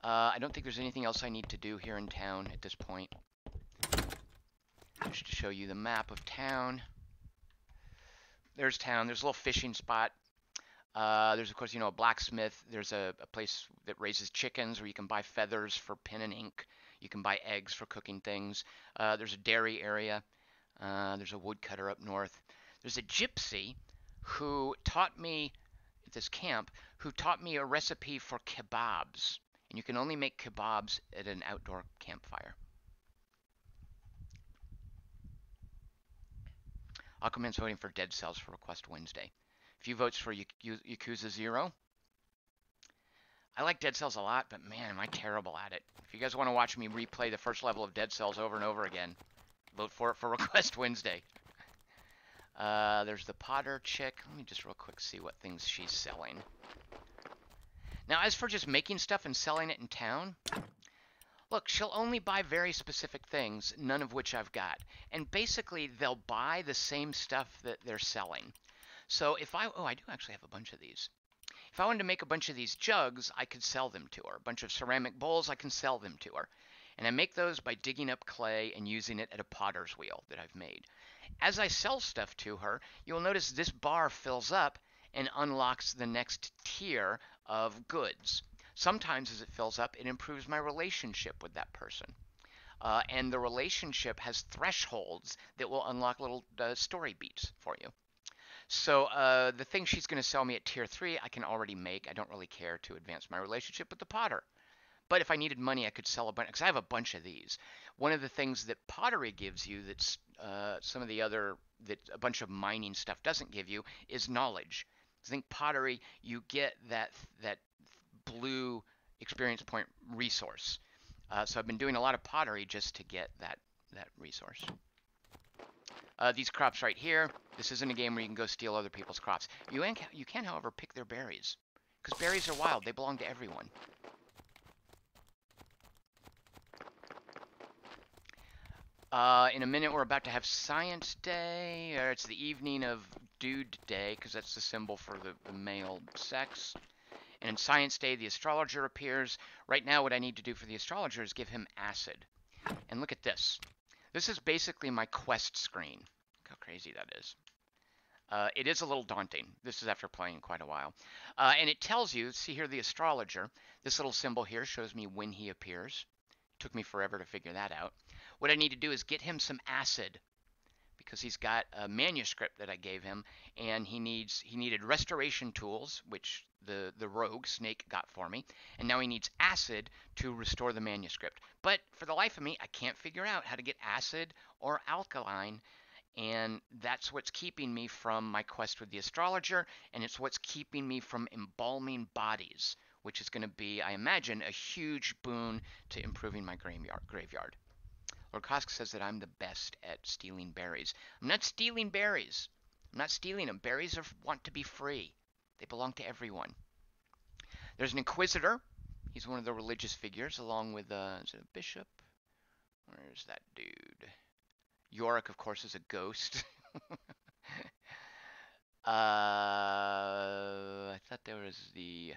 [SPEAKER 1] I don't think there's anything else I need to do here in town at this point. Just to show you the map of town. There's town. There's a little fishing spot. There's, of course, a blacksmith. There's a place that raises chickens where you can buy feathers for pen and ink. You can buy eggs for cooking things. There's a dairy area. There's a woodcutter up north. There's a gypsy who taught me, at this camp, who taught me a recipe for kebabs. And you can only make kebabs at an outdoor campfire. Aquaman's voting for Dead Cells for Request Wednesday. A few votes for Yakuza 0. I like Dead Cells a lot, but man, am I terrible at it. If you guys want to watch me replay the first level of Dead Cells over and over again, vote for it for Request Wednesday. There's the Potter chick. Let me just real quick see what things she's selling. Now, as for just making stuff and selling it in town, look, she'll only buy very specific things, none of which I've got. And basically, they'll buy the same stuff that they're selling. So if I do actually have a bunch of these. If I wanted to make a bunch of these jugs, I could sell them to her. A bunch of ceramic bowls, I can sell them to her. And I make those by digging up clay and using it at a potter's wheel that I've made. As I sell stuff to her, you'll notice this bar fills up and unlocks the next tier of goods. Sometimes as it fills up, it improves my relationship with that person. And the relationship has thresholds that will unlock little story beats for you. So the thing she's going to sell me at tier 3, I can already make. I don't really care to advance my relationship with the potter. But if I needed money, I could sell a bunch, because I have a bunch of these. One of the things that pottery gives you that's some of the other, that a bunch of mining stuff doesn't give you, is knowledge. I think pottery, you get that blue experience point resource. So I've been doing a lot of pottery just to get that resource. These crops right here, this isn't a game where you can go steal other people's crops. You can, however, pick their berries, because berries are wild. They belong to everyone. In a minute, we're about to have Science Day, or it's the evening of Dude Day, because that's the symbol for the male sex. And in Science Day, the astrologer appears. Right now, what I need to do for the astrologer is give him acid. And look at this. This is basically my quest screen. Look how crazy that is. It is a little daunting. This is after playing quite a while. And it tells you, see here, the astrologer. This little symbol here shows me when he appears. It took me forever to figure that out. What I need to do is get him some acid, because he's got a manuscript that I gave him, and he needed restoration tools, which the rogue Snake got for me, and now he needs acid to restore the manuscript. But for the life of me, I can't figure out how to get acid or alkaline, and that's what's keeping me from my quest with the astrologer, and it's what's keeping me from embalming bodies, which is going to be, I imagine, a huge boon to improving my graveyard. Lord Kosk says that I'm the best at stealing berries. I'm not stealing berries. I'm not stealing them. Berries want to be free. They belong to everyone. There's an Inquisitor. He's one of the religious figures, along with, is it a bishop? Where's that dude? Yorick, of course, is a ghost. I thought there was the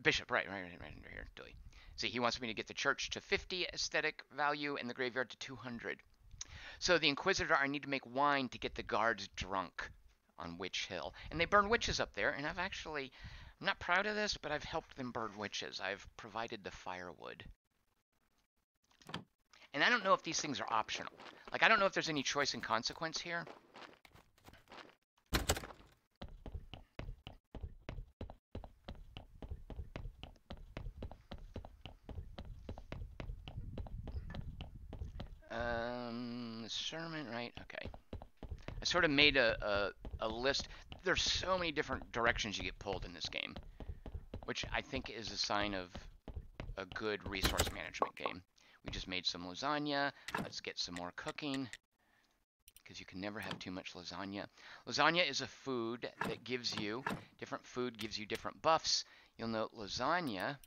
[SPEAKER 1] bishop, right under here, Dilly. See, he wants me to get the church to 50 aesthetic value and the graveyard to 200. So the Inquisitor, I need to make wine to get the guards drunk on Witch Hill. And they burn witches up there, and I'm not proud of this, but I've helped them burn witches. I've provided the firewood. And I don't know if these things are optional. Like, I don't know if there's any choice and consequence here. Discernment, right? Okay. I sort of made a list. There's so many different directions you get pulled in this game, which I think is a sign of a good resource management game. We just made some lasagna. Let's get some more cooking, because you can never have too much lasagna. Lasagna is a food that gives you, different food gives you different buffs. You'll note lasagna,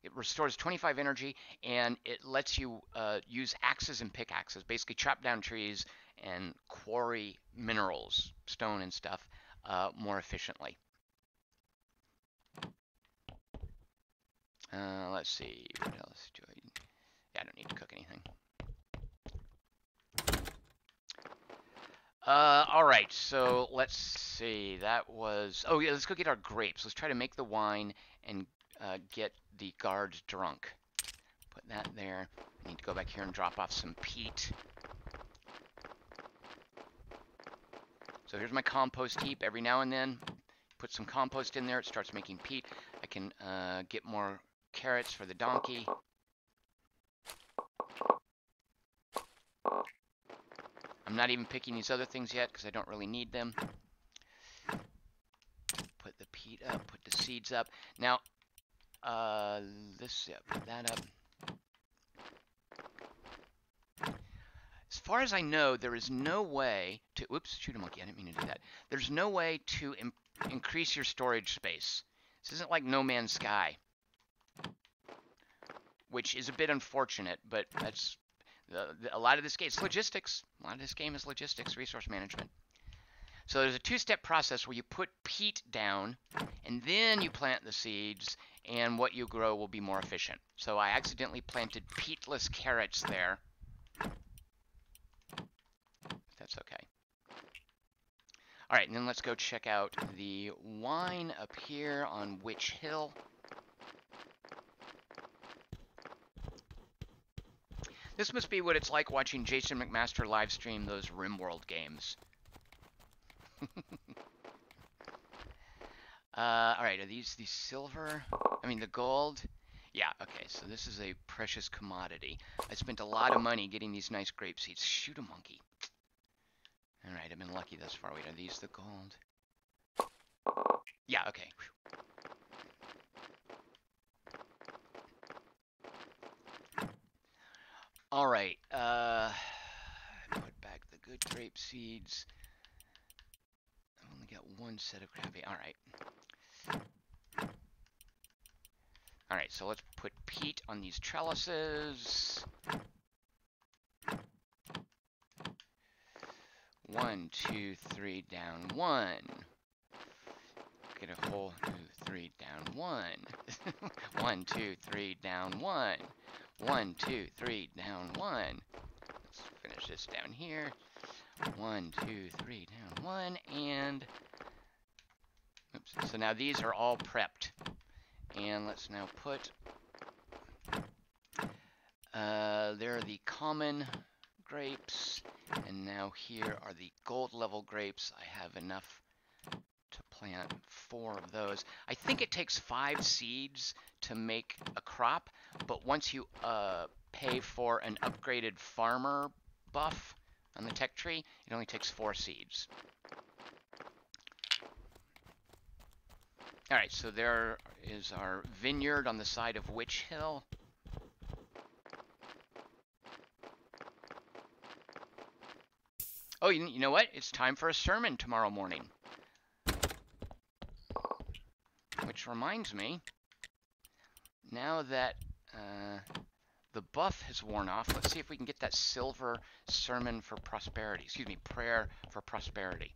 [SPEAKER 1] it restores 25 energy, and it lets you use axes and pickaxes, basically chop down trees and quarry minerals, stone and stuff, more efficiently. Let's see, what else do I... Yeah, I don't need to cook anything. All right, so let's see, that was... Oh yeah, let's go get our grapes. Let's try to make the wine and get the guards drunk. Put that there. I need to go back here and drop off some peat. So here's my compost heap. Every now and then, put some compost in there. It starts making peat. I can get more carrots for the donkey. I'm not even picking these other things yet because I don't really need them. Put the peat up, put the seeds up. Now, put that up. As far as I know, there is no way to, oops, shoot a monkey, I didn't mean to do that. There's no way to increase your storage space. This isn't like No Man's Sky, which is a bit unfortunate, but that's a lot of this game. It's logistics. A lot of this game is logistics, resource management. So there's a two-step process where you put peat down, and then you plant the seeds, and what you grow will be more efficient. So I accidentally planted peatless carrots there. That's okay. All right, and then let's go check out the wine up here on Witch Hill. This must be what it's like watching Jason McMaster live stream those RimWorld games. All right, are these the silver? I mean, the gold? Yeah, okay, so this is a precious commodity. I spent a lot of money getting these nice grape seeds. Shoot a monkey. All right, I've been lucky thus far. Wait, are these the gold? Yeah, okay. Whew. All right, put back the good grape seeds. I've only got one set of gravy. All right. All right, so let's put peat on these trellises. 1, 2, 3, down 1. Get a whole 2, 3, down 1. 1, 2, 3, down 1. 1, 2, 3, down 1. Let's finish this down here. 1, 2, 3, down 1, and oops. So now these are all prepped. And let's now put, there are the common grapes, and now here are the gold level grapes. I have enough to plant 4 of those. I think it takes 5 seeds to make a crop, but once you pay for an upgraded farmer buff on the tech tree, it only takes 4 seeds. All right, so there is our vineyard on the side of Witch Hill. Oh, you know what? It's time for a sermon tomorrow morning. Which reminds me, now that the buff has worn off, let's see if we can get that silver sermon for prosperity. Excuse me, prayer for prosperity.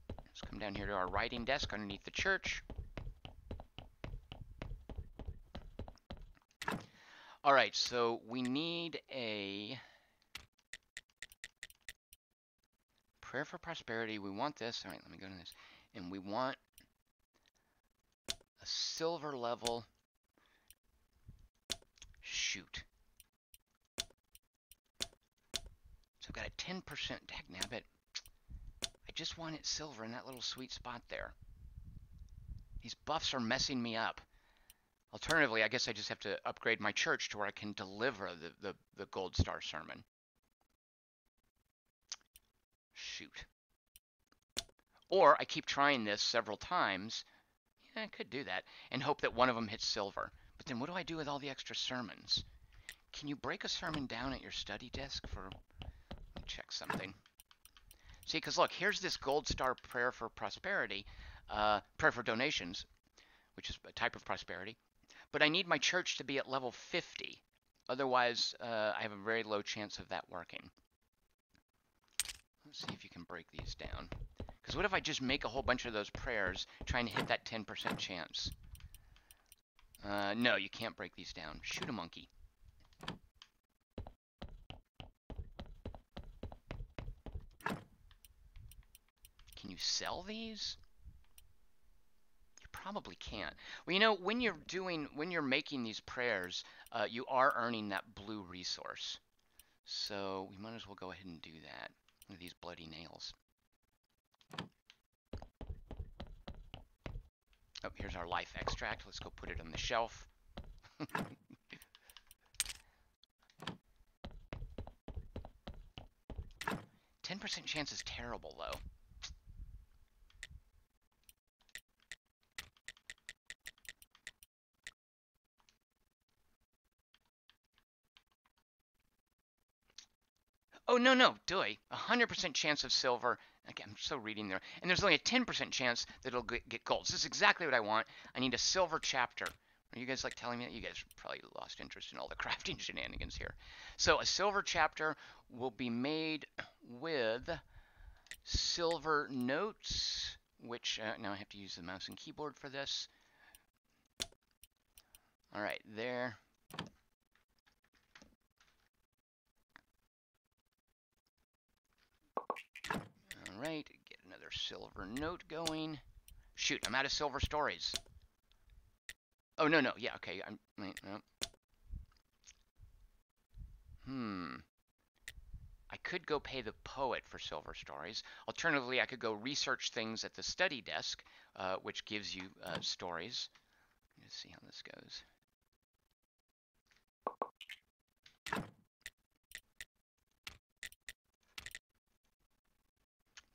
[SPEAKER 1] Let's come down here to our writing desk underneath the church. All right, so we need a prayer for prosperity. We want this. All right, let me go to this. And we want a silver level. Shoot. So I've got a 10%. Dagnabbit. I just want it silver in that little sweet spot there. These buffs are messing me up. Alternatively, I guess I just have to upgrade my church to where I can deliver the Gold Star sermon. Shoot. Or I keep trying this several times. Yeah, I could do that. And hope that one of them hits silver. But then what do I do with all the extra sermons? Can you break a sermon down at your study desk for... Let me check something. See, because look, here's this Gold Star prayer for prosperity. Prayer for donations, which is a type of prosperity. But I need my church to be at level 50. Otherwise, I have a very low chance of that working. Let's see if you can break these down. Because what if I just make a whole bunch of those prayers trying to hit that 10% chance? No, you can't break these down. Shoot a monkey. Can you sell these? Probably can't. Well, you know, when you're making these prayers, you are earning that blue resource. So we might as well go ahead and do that. Look at these bloody nails. Oh, here's our life extract. Let's go put it on the shelf. 10% chance is terrible, though. Oh, no, no, Doi. 100% chance of silver. Okay, I'm still reading there. And there's only a 10% chance that it'll get gold. So this is exactly what I want. I need a silver chapter. Are you guys like telling me that? You guys probably lost interest in all the crafting shenanigans here. So a silver chapter will be made with silver notes, which now I have to use the mouse and keyboard for this. All right, there. All right, get another silver note going. Shoot, I'm out of silver stories. Oh, no, no, yeah, okay, wait, no. I could go pay the poet for silver stories. Alternatively, I could go research things at the study desk, which gives you stories. Let's see how this goes.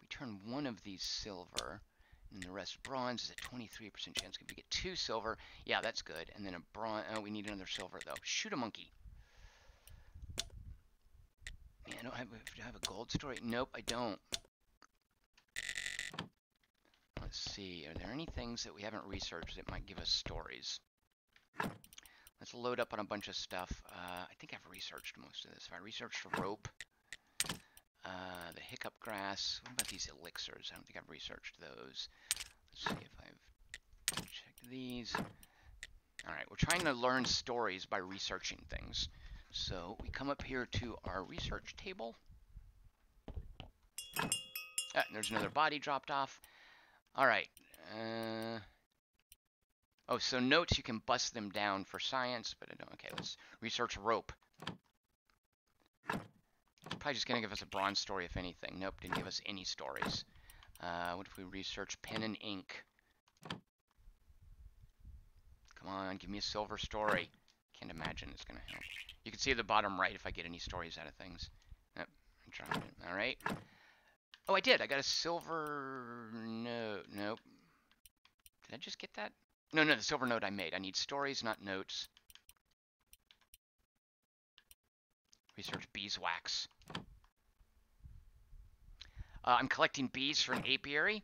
[SPEAKER 1] We turn one of these silver, and the rest bronze is a 23% chance. If we get 2 silver, yeah, that's good. And then a bronze. Oh, we need another silver though. Shoot a monkey. Man, I don't have a gold story. Nope, I don't. Let's see. Are there any things that we haven't researched that might give us stories? Let's load up on a bunch of stuff. I think I've researched most of this. If I researched a rope, the hiccup grass. What about these elixirs? I don't think I've researched those. Let's see if I've checked these. All right, we're trying to learn stories by researching things. So we come up here to our research table. There's another body dropped off. All right. Oh, so notes, you can bust them down for science, but I don't. Okay, let's research rope. It's probably just going to give us a bronze story, if anything. Nope, didn't give us any stories. What if we research pen and ink? Come on, give me a silver story. Can't imagine it's going to help. You can see at the bottom right if I get any stories out of things. Nope, I dropped it. All right. Oh, I did. I got a silver note. Nope. Did I just get that? No, no, the silver note I made. I need stories, not notes. Research beeswax. I'm collecting bees for an apiary.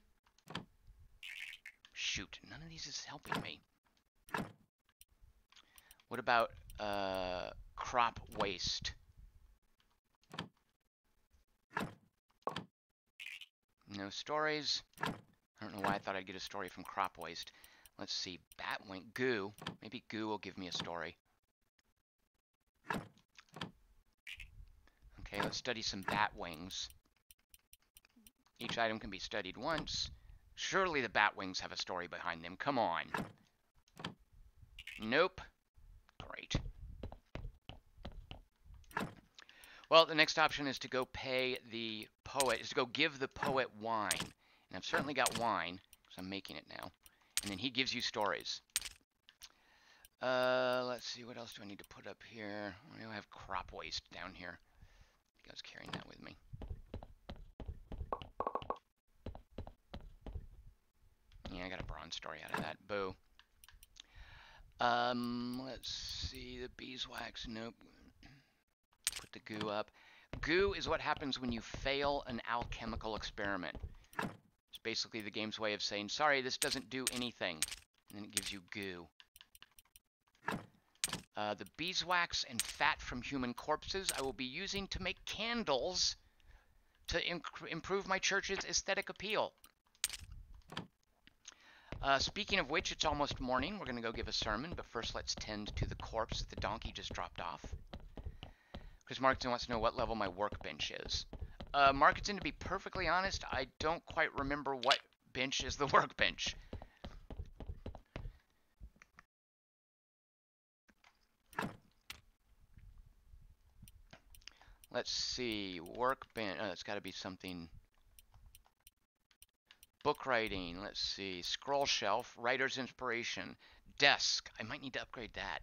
[SPEAKER 1] Shoot, none of these is helping me. What about crop waste? No stories. I don't know why I thought I'd get a story from crop waste. Let's see, batwing, goo. Maybe goo will give me a story. Okay, let's study some bat wings. Each item can be studied once. Surely the bat wings have a story behind them. Come on. Nope. Great. Well, the next option is to go pay the poet, is to go give the poet wine. And I've certainly got wine, because I'm making it now. And then he gives you stories. Let's see, what else do I need to put up here? I do have crop waste down here. I think I was carrying that with me. Yeah, I got a bronze story out of that. Boo. Let's see, the beeswax, nope. Put the goo up. Goo is what happens when you fail an alchemical experiment. It's basically the game's way of saying, sorry, this doesn't do anything. And then it gives you goo. The beeswax and fat from human corpses I will be using to make candles to improve my church's aesthetic appeal. Speaking of which, it's almost morning. We're going to go give a sermon, but first let's tend to the corpse that the donkey just dropped off. Chris Markinson wants to know what level my workbench is. Markinson, to be perfectly honest, I don't quite remember what bench is the workbench. Let's see, workbench, it's got to be something. Book writing, let's see, scroll shelf, writer's inspiration, desk, I might need to upgrade that.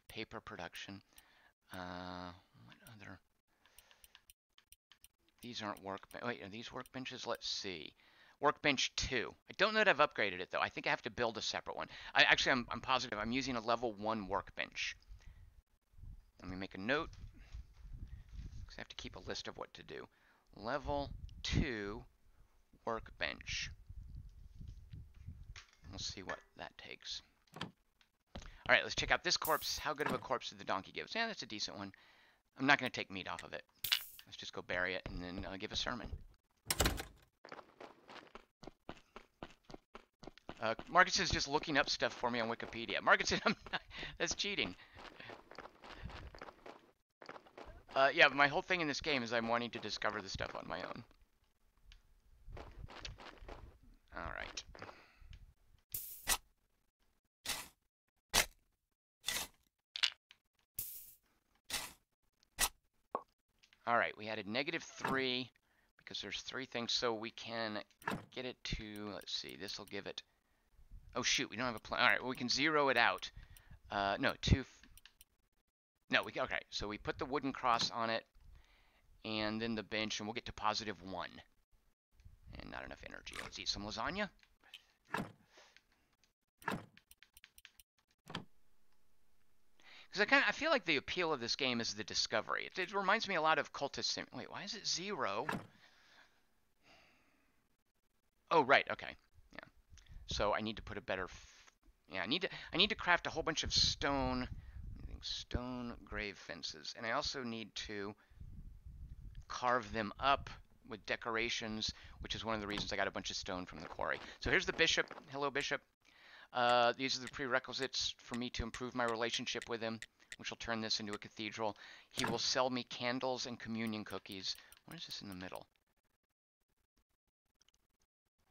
[SPEAKER 1] Paper production, what other, these aren't workbench, wait, are these workbenches? Let's see. Workbench 2. I don't know that I've upgraded it, though. I think I have to build a separate one. I'm positive I'm using a level 1 workbench. Let me make a note, because I have to keep a list of what to do. Level 2 workbench. We'll see what that takes. All right, let's check out this corpse. How good of a corpse did the donkey give us? Yeah, that's a decent one. I'm not going to take meat off of it. Let's just go bury it and then give a sermon. Marcus is just looking up stuff for me on Wikipedia. Marcus, that's cheating. Yeah, my whole thing in this game is I'm wanting to discover the stuff on my own. All right. All right, we added -3 because there's 3 things, so we can get it to, let's see, this will give it, oh shoot, we don't have a plan. All right, well, we can 0 it out. No, 2, no, okay, so we put the wooden cross on it, and then the bench, and we'll get to +1. And not enough energy. Let's eat some lasagna. Because I feel like the appeal of this game is the discovery. It reminds me a lot of Cultist Sim. Wait, why is it 0? Oh, right. Okay. Yeah. So I need to put a better. Yeah, I need to craft a whole bunch of stone grave fences, and I also need to carve them up with decorations, which is one of the reasons I got a bunch of stone from the quarry. So here's the bishop. Hello, bishop. These are the prerequisites for me to improve my relationship with him, which will turn this into a cathedral. He will sell me candles and communion cookies. What is this in the middle?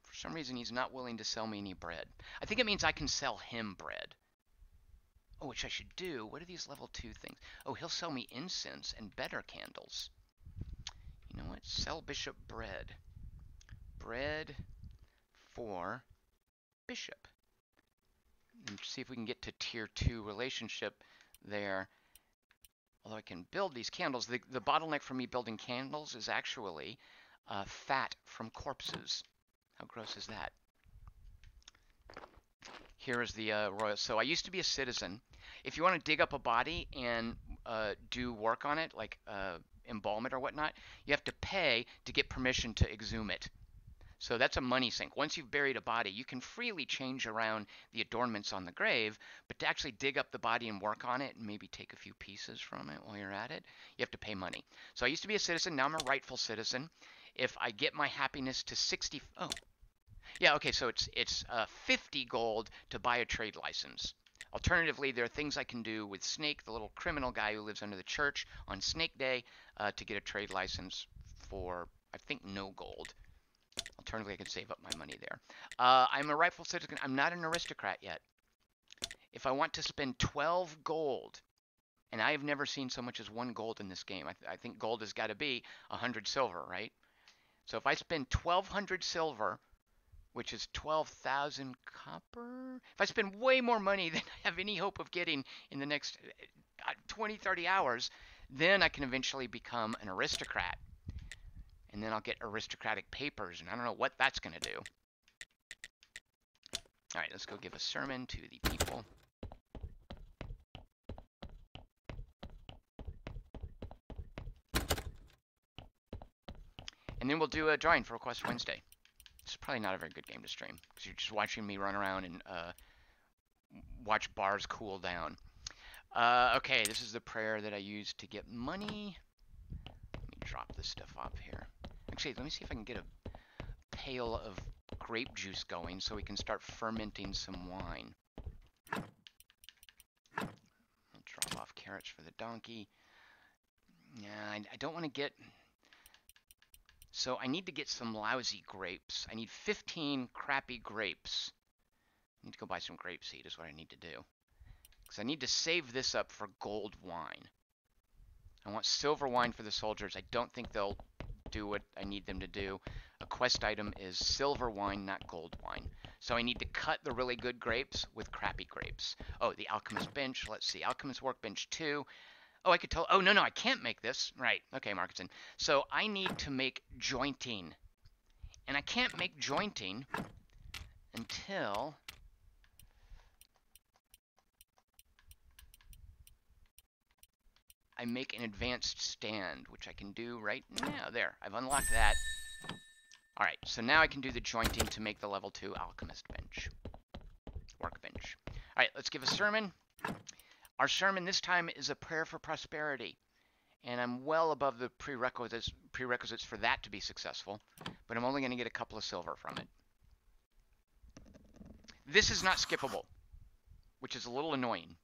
[SPEAKER 1] For some reason, he's not willing to sell me any bread. I think it means I can sell him bread. Oh, which I should do. What are these level 2 things? Oh, he'll sell me incense and better candles. You know what? Sell bishop bread. Bread for bishop. And see if we can get to tier 2 relationship there. Although I can build these candles, the bottleneck for me building candles is actually fat from corpses. How gross is that? Here is the royal. So I used to be a citizen. If you want to dig up a body and do work on it, like embalm it or whatnot, you have to pay to get permission to exhume it. So that's a money sink. Once you've buried a body, you can freely change around the adornments on the grave, but to actually dig up the body and work on it and maybe take a few pieces from it while you're at it, you have to pay money. So I used to be a citizen, now I'm a rightful citizen. If I get my happiness to 60, oh, yeah, okay, so it's 50 gold to buy a trade license. Alternatively, there are things I can do with Snake, the little criminal guy who lives under the church, on Snake Day to get a trade license for, I think, no gold. Alternatively, I can save up my money there. I'm a rightful citizen. I'm not an aristocrat yet. If I want to spend 12 gold, and I have never seen so much as 1 gold in this game. I think gold has got to be 100 silver, right? So if I spend 1,200 silver, which is 12,000 copper, if I spend way more money than I have any hope of getting in the next 20, 30 hours, then I can eventually become an aristocrat. And then I'll get aristocratic papers, and I don't know what that's going to do. All right, let's go give a sermon to the people. And then we'll do a drawing for Request Wednesday. This is probably not a very good game to stream, because you're just watching me run around and watch bars cool down. Okay, this is the prayer that I used to get money. Let me drop this stuff off here. Actually, let me see if I can get a pail of grape juice going so we can start fermenting some wine. I'll drop off carrots for the donkey. Yeah, I don't want to get... So I need to get some lousy grapes. I need 15 crappy grapes. I need to go buy some grapeseed is what I need to do. Because I need to save this up for gold wine. I want silver wine for the soldiers. I don't think they'll do what I need them to do. A quest item is silver wine, not gold wine. So I need to cut the really good grapes with crappy grapes. Oh, the alchemist bench. Let's see. Alchemist workbench 2. Oh, I could tell. Oh, no, I can't make this. Right. Okay, Marketon. So I need to make jointing. And I can't make jointing until... I make an advanced stand, which I can do right now. There, I've unlocked that. All right, so now I can do the jointing to make the level 2 alchemist bench, workbench. All right, let's give a sermon. Our sermon this time is a prayer for prosperity, and I'm well above the prerequisites for that to be successful, but I'm only going to get a couple of silver from it. This is not skippable, which is a little annoying.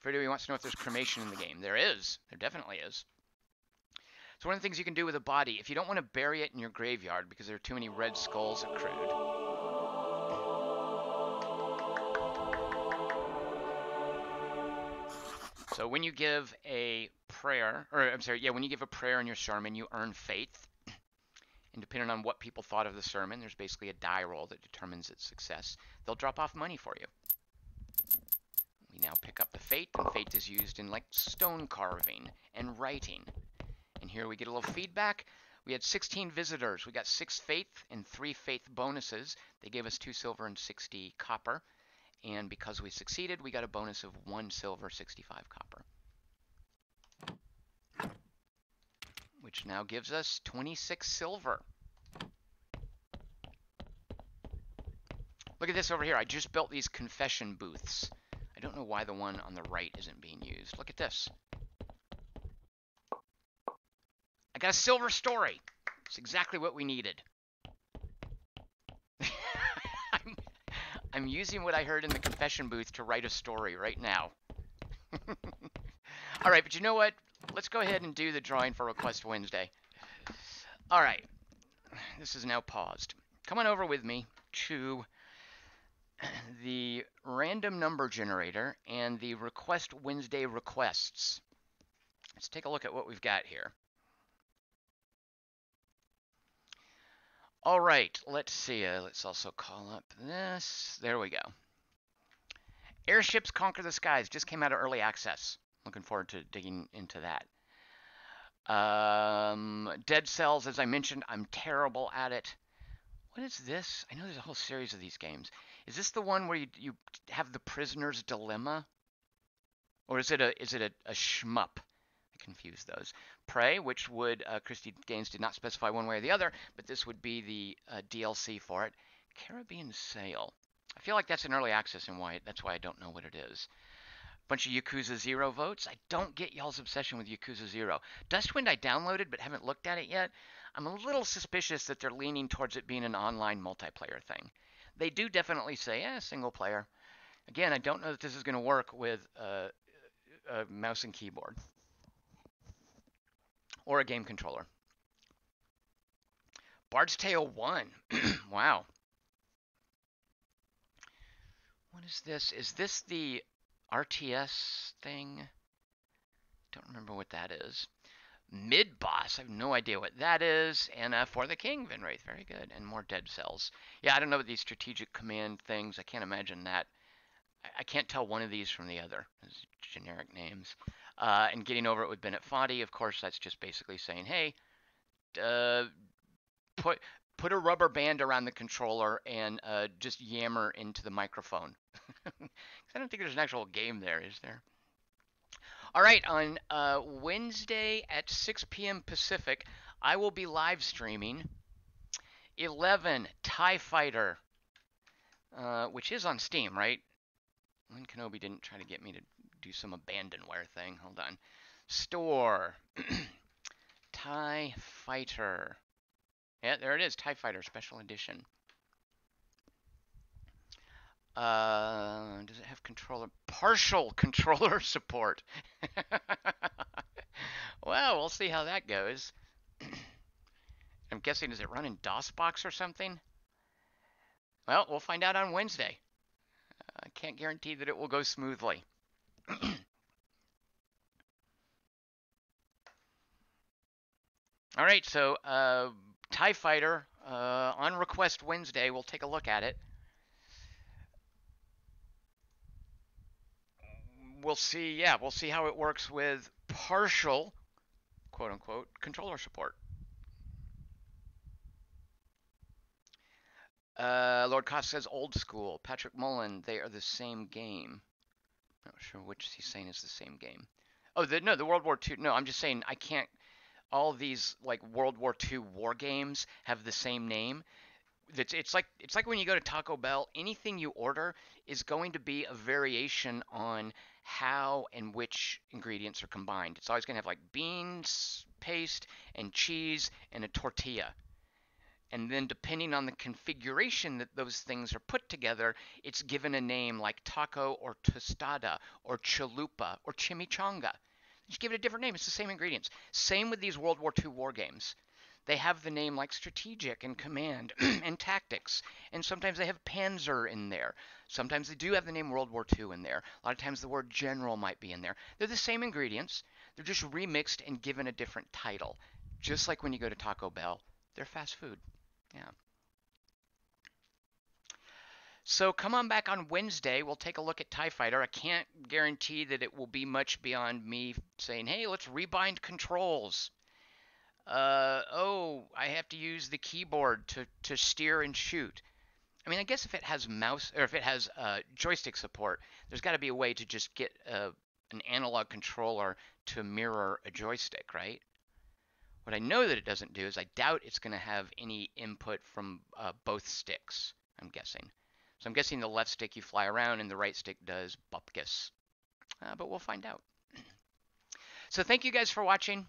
[SPEAKER 1] Freddie wants to know if there's cremation in the game. There is. There definitely is. So one of the things you can do with a body, if you don't want to bury it in your graveyard because there are too many red skulls accrued, so when you give a prayer, when you give a prayer in your sermon, you earn faith. And depending on what people thought of the sermon, there's basically a die roll that determines its success. They'll drop off money for you. We now pick up the fate, and fate is used in like stone carving and writing. And here we get a little feedback. We had 16 visitors. We got 6 faith and 3 faith bonuses. They gave us 2 silver and 60 copper. And because we succeeded, we got a bonus of 1 silver, 65 copper. Which now gives us 26 silver. Look at this over here. I just built these confession booths. I don't know why the one on the right isn't being used. Look at this. I got a silver story. It's exactly what we needed. I'm using what I heard in the confession booth to write a story right now. All right, but you know what? Let's go ahead and do the drawing for Request Wednesday. All right. This is now paused. Come on over with me to the random number generator and the Request Wednesday requests. Let's take a look at what we've got here. All right, let's see. Let's also call up this. There we go. Airships Conquer the Skies just came out of early access. Looking forward to digging into that. Dead Cells, as I mentioned, I'm terrible at it. What is this? I know there's a whole series of these games. Is this the one where you have the prisoner's dilemma? Or is it a shmup? I confuse those. Prey, which would, Christie Gaines did not specify one way or the other, but this would be the DLC for it. Caribbean Sail. I feel like that's an early access and that's why I don't know what it is. Bunch of Yakuza 0 votes. I don't get y'all's obsession with Yakuza 0. Dustwind I downloaded but haven't looked at it yet. I'm a little suspicious that they're leaning towards it being an online multiplayer thing. They do definitely say, single player. Again, I don't know that this is going to work with a mouse and keyboard. Or a game controller. Bard's Tale 1. Wow. What is this? Is this the RTS thing? Don't remember what that is. Mid-boss. I have no idea what that is. And For the King, Vinwraith. Very good. And more Dead Cells. Yeah, I don't know what these strategic command things. I can't imagine that. I can't tell one of these from the other. Those generic names. And Getting Over It with Bennett Foddy. Of course, that's just basically saying, hey, put a rubber band around the controller and just yammer into the microphone. I don't think there's an actual game there, is there? All right, on Wednesday at 6 p.m. Pacific, I will be live streaming 11 TIE Fighter, which is on Steam, right? Lynn Kenobi didn't try to get me to do some abandonware thing. Hold on. Store. TIE Fighter. Yeah, there it is. TIE Fighter Special Edition. Does it have partial controller support? Well, we'll see how that goes. I'm guessing, does it run in DOSBox or something? Well, we'll find out on Wednesday. I can't guarantee that it will go smoothly. All right, so TIE Fighter on Request Wednesday. We'll take a look at it. We'll see, we'll see how it works with partial, quote-unquote, controller support. Lord Cost says old school. Patrick Mullen, they are the same game. Not sure which he's saying is the same game. Oh, no, the World War II. No, I'm just saying I can't. All these like World War II war games have the same name. It's like when you go to Taco Bell, anything you order is going to be a variation on how and which ingredients are combined. It's always going to have like beans, paste, and cheese and a tortilla. And then depending on the configuration that those things are put together, it's given a name like taco or tostada or chalupa or chimichanga. Just give it a different name. It's the same ingredients. Same with these World War II war games. They have the name like strategic and command and tactics. And sometimes they have Panzer in there. Sometimes they do have the name World War II in there. A lot of times the word general might be in there. They're the same ingredients. They're just remixed and given a different title. Just like when you go to Taco Bell, they're fast food. Yeah. So come on back on Wednesday. We'll take a look at TIE Fighter. I can't guarantee that it will be much beyond me saying, hey, let's rebind controls. Oh, I have to use the keyboard to steer and shoot. I mean, I guess if it has mouse or if it has joystick support, there's got to be a way to just get an analog controller to mirror a joystick, right? What I know that it doesn't do is I doubt it's going to have any input from both sticks, I'm guessing. So I'm guessing the left stick you fly around and the right stick does bupkis. But we'll find out. So thank you guys for watching.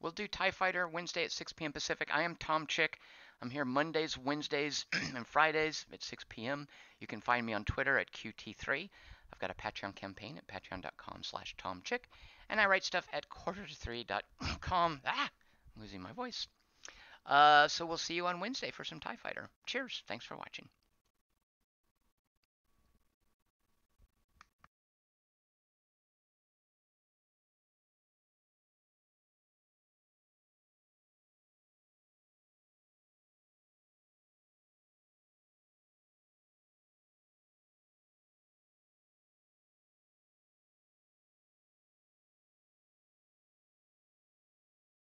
[SPEAKER 1] We'll do TIE Fighter Wednesday at 6 p.m. Pacific. I am Tom Chick. I'm here Mondays, Wednesdays, and Fridays at 6 p.m. You can find me on Twitter at QT3. I've got a Patreon campaign at patreon.com/TomChick. And I write stuff at quarter-to-3.com. I'm losing my voice. So we'll see you on Wednesday for some TIE Fighter. Cheers. Thanks for watching.